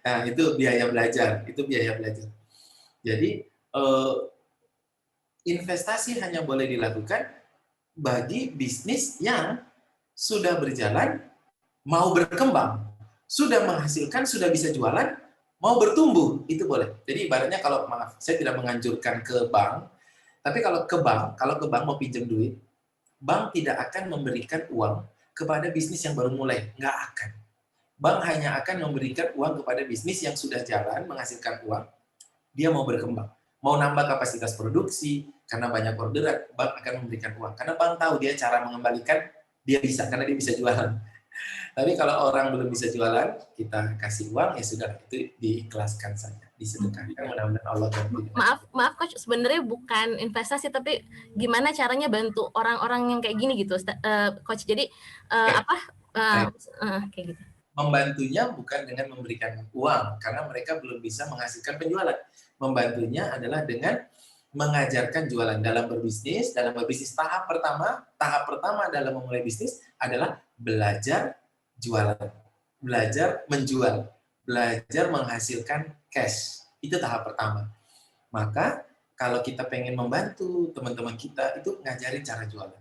Nah itu biaya belajar. Jadi investasi hanya boleh dilakukan bagi bisnis yang sudah berjalan, mau berkembang, sudah menghasilkan, sudah bisa jualan, mau bertumbuh, itu boleh. Jadi ibaratnya kalau, maaf, saya tidak menganjurkan ke bank, tapi kalau ke bank mau pinjam duit, bank tidak akan memberikan uang kepada bisnis yang baru mulai, nggak akan. Bank hanya akan memberikan uang kepada bisnis yang sudah jalan, menghasilkan uang, dia mau berkembang. Mau nambah kapasitas produksi, karena banyak orderan, bank akan memberikan uang. Karena bank tahu dia cara mengembalikan, dia bisa, karena dia bisa jualan. Tapi kalau orang belum bisa jualan, kita kasih uang, ya sudah, itu diikhlaskan saja, disedekahkan, mudah-mudahan Allah ganti. Maaf Coach, sebenarnya bukan investasi, tapi gimana caranya bantu orang-orang yang kayak gini gitu, Coach. Jadi, kayak gitu. Membantunya bukan dengan memberikan uang, karena mereka belum bisa menghasilkan penjualan. Membantunya adalah dengan mengajarkan jualan dalam berbisnis. Tahap pertama dalam memulai bisnis adalah belajar jualan, belajar menjual, belajar menghasilkan cash. Itu tahap pertama. Maka kalau kita pengen membantu teman-teman kita itu ngajarin cara jualan.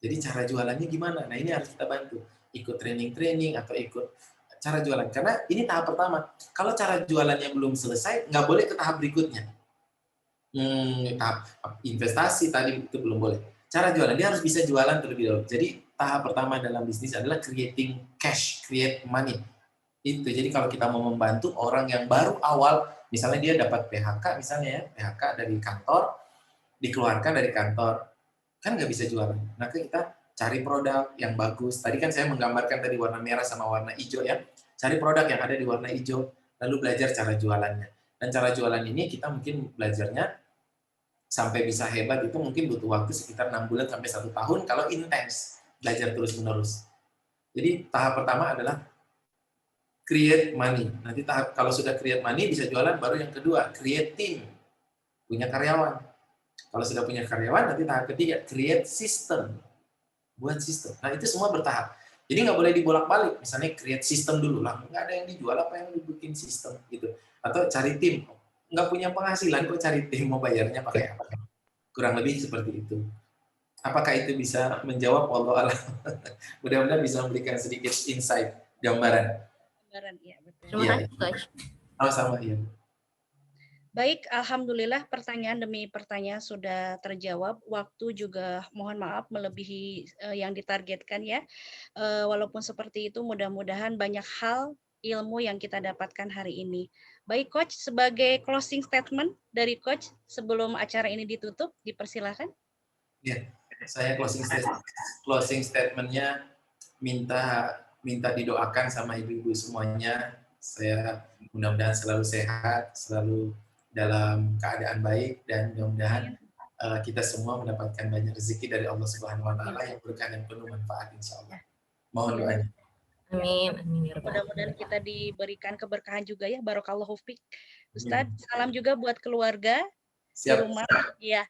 Jadi cara jualannya gimana? Nah ini harus kita bantu. Ikut training atau ikut cara jualan. Karena ini tahap pertama. Kalau cara jualannya belum selesai, nggak boleh ke tahap berikutnya. Tahap investasi tadi itu belum boleh. Cara jualan, dia harus bisa jualan terlebih dahulu. Jadi tahap pertama dalam bisnis adalah creating cash, create money. Itu. Jadi kalau kita mau membantu orang yang baru awal, misalnya dia dapat PHK, misalnya ya, PHK dari kantor, dikeluarkan dari kantor, kan nggak bisa jualan. Nah kita cari produk yang bagus. Tadi kan saya menggambarkan tadi warna merah sama warna hijau ya. Cari produk yang ada di warna hijau, lalu belajar cara jualannya. Dan cara jualan ini kita mungkin belajarnya sampai bisa hebat itu mungkin butuh waktu sekitar 6 bulan sampai 1 tahun kalau intens, belajar terus-menerus. Jadi tahap pertama adalah create money. Nanti kalau sudah create money bisa jualan, baru yang kedua, create team. Punya karyawan. Kalau sudah punya karyawan, nanti tahap ketiga, create system. Buat sistem. Nah, itu semua bertahap. Jadi nggak boleh dibolak-balik. Misalnya create sistem dulu lah, nggak ada yang dijual, apa yang dibikin sistem gitu. Atau cari tim, nggak punya penghasilan kok cari tim, mau bayarnya pakai apa? Kurang lebih seperti itu. Apakah itu bisa menjawab? Wallahu a'lam. Mudah-mudahan bisa memberikan sedikit insight, gambaran. Gambaran, ya betul. Terima Iya. kasih Coach. Sama-sama ya. Baik, alhamdulillah pertanyaan demi pertanyaan sudah terjawab. Waktu juga mohon maaf melebihi yang ditargetkan ya. Walaupun seperti itu, mudah-mudahan banyak hal ilmu yang kita dapatkan hari ini. Baik, Coach, sebagai closing statement dari Coach sebelum acara ini ditutup, dipersilakan. Ya, saya closing statement-nya minta didoakan sama ibu-ibu semuanya. Saya mudah-mudahan selalu sehat, selalu dalam keadaan baik, dan mudah-mudahan kita semua mendapatkan banyak rezeki dari Allah Subhanahu wa taala yang berkah dan penuh manfaat insyaallah. Mohon doanya. Amin. Amin ya rabbal Mudah-mudahan alamin. kita diberikan keberkahan juga ya. Barokallahu fiik. Ustadz, salam juga buat keluarga di Siap. rumah. Ya,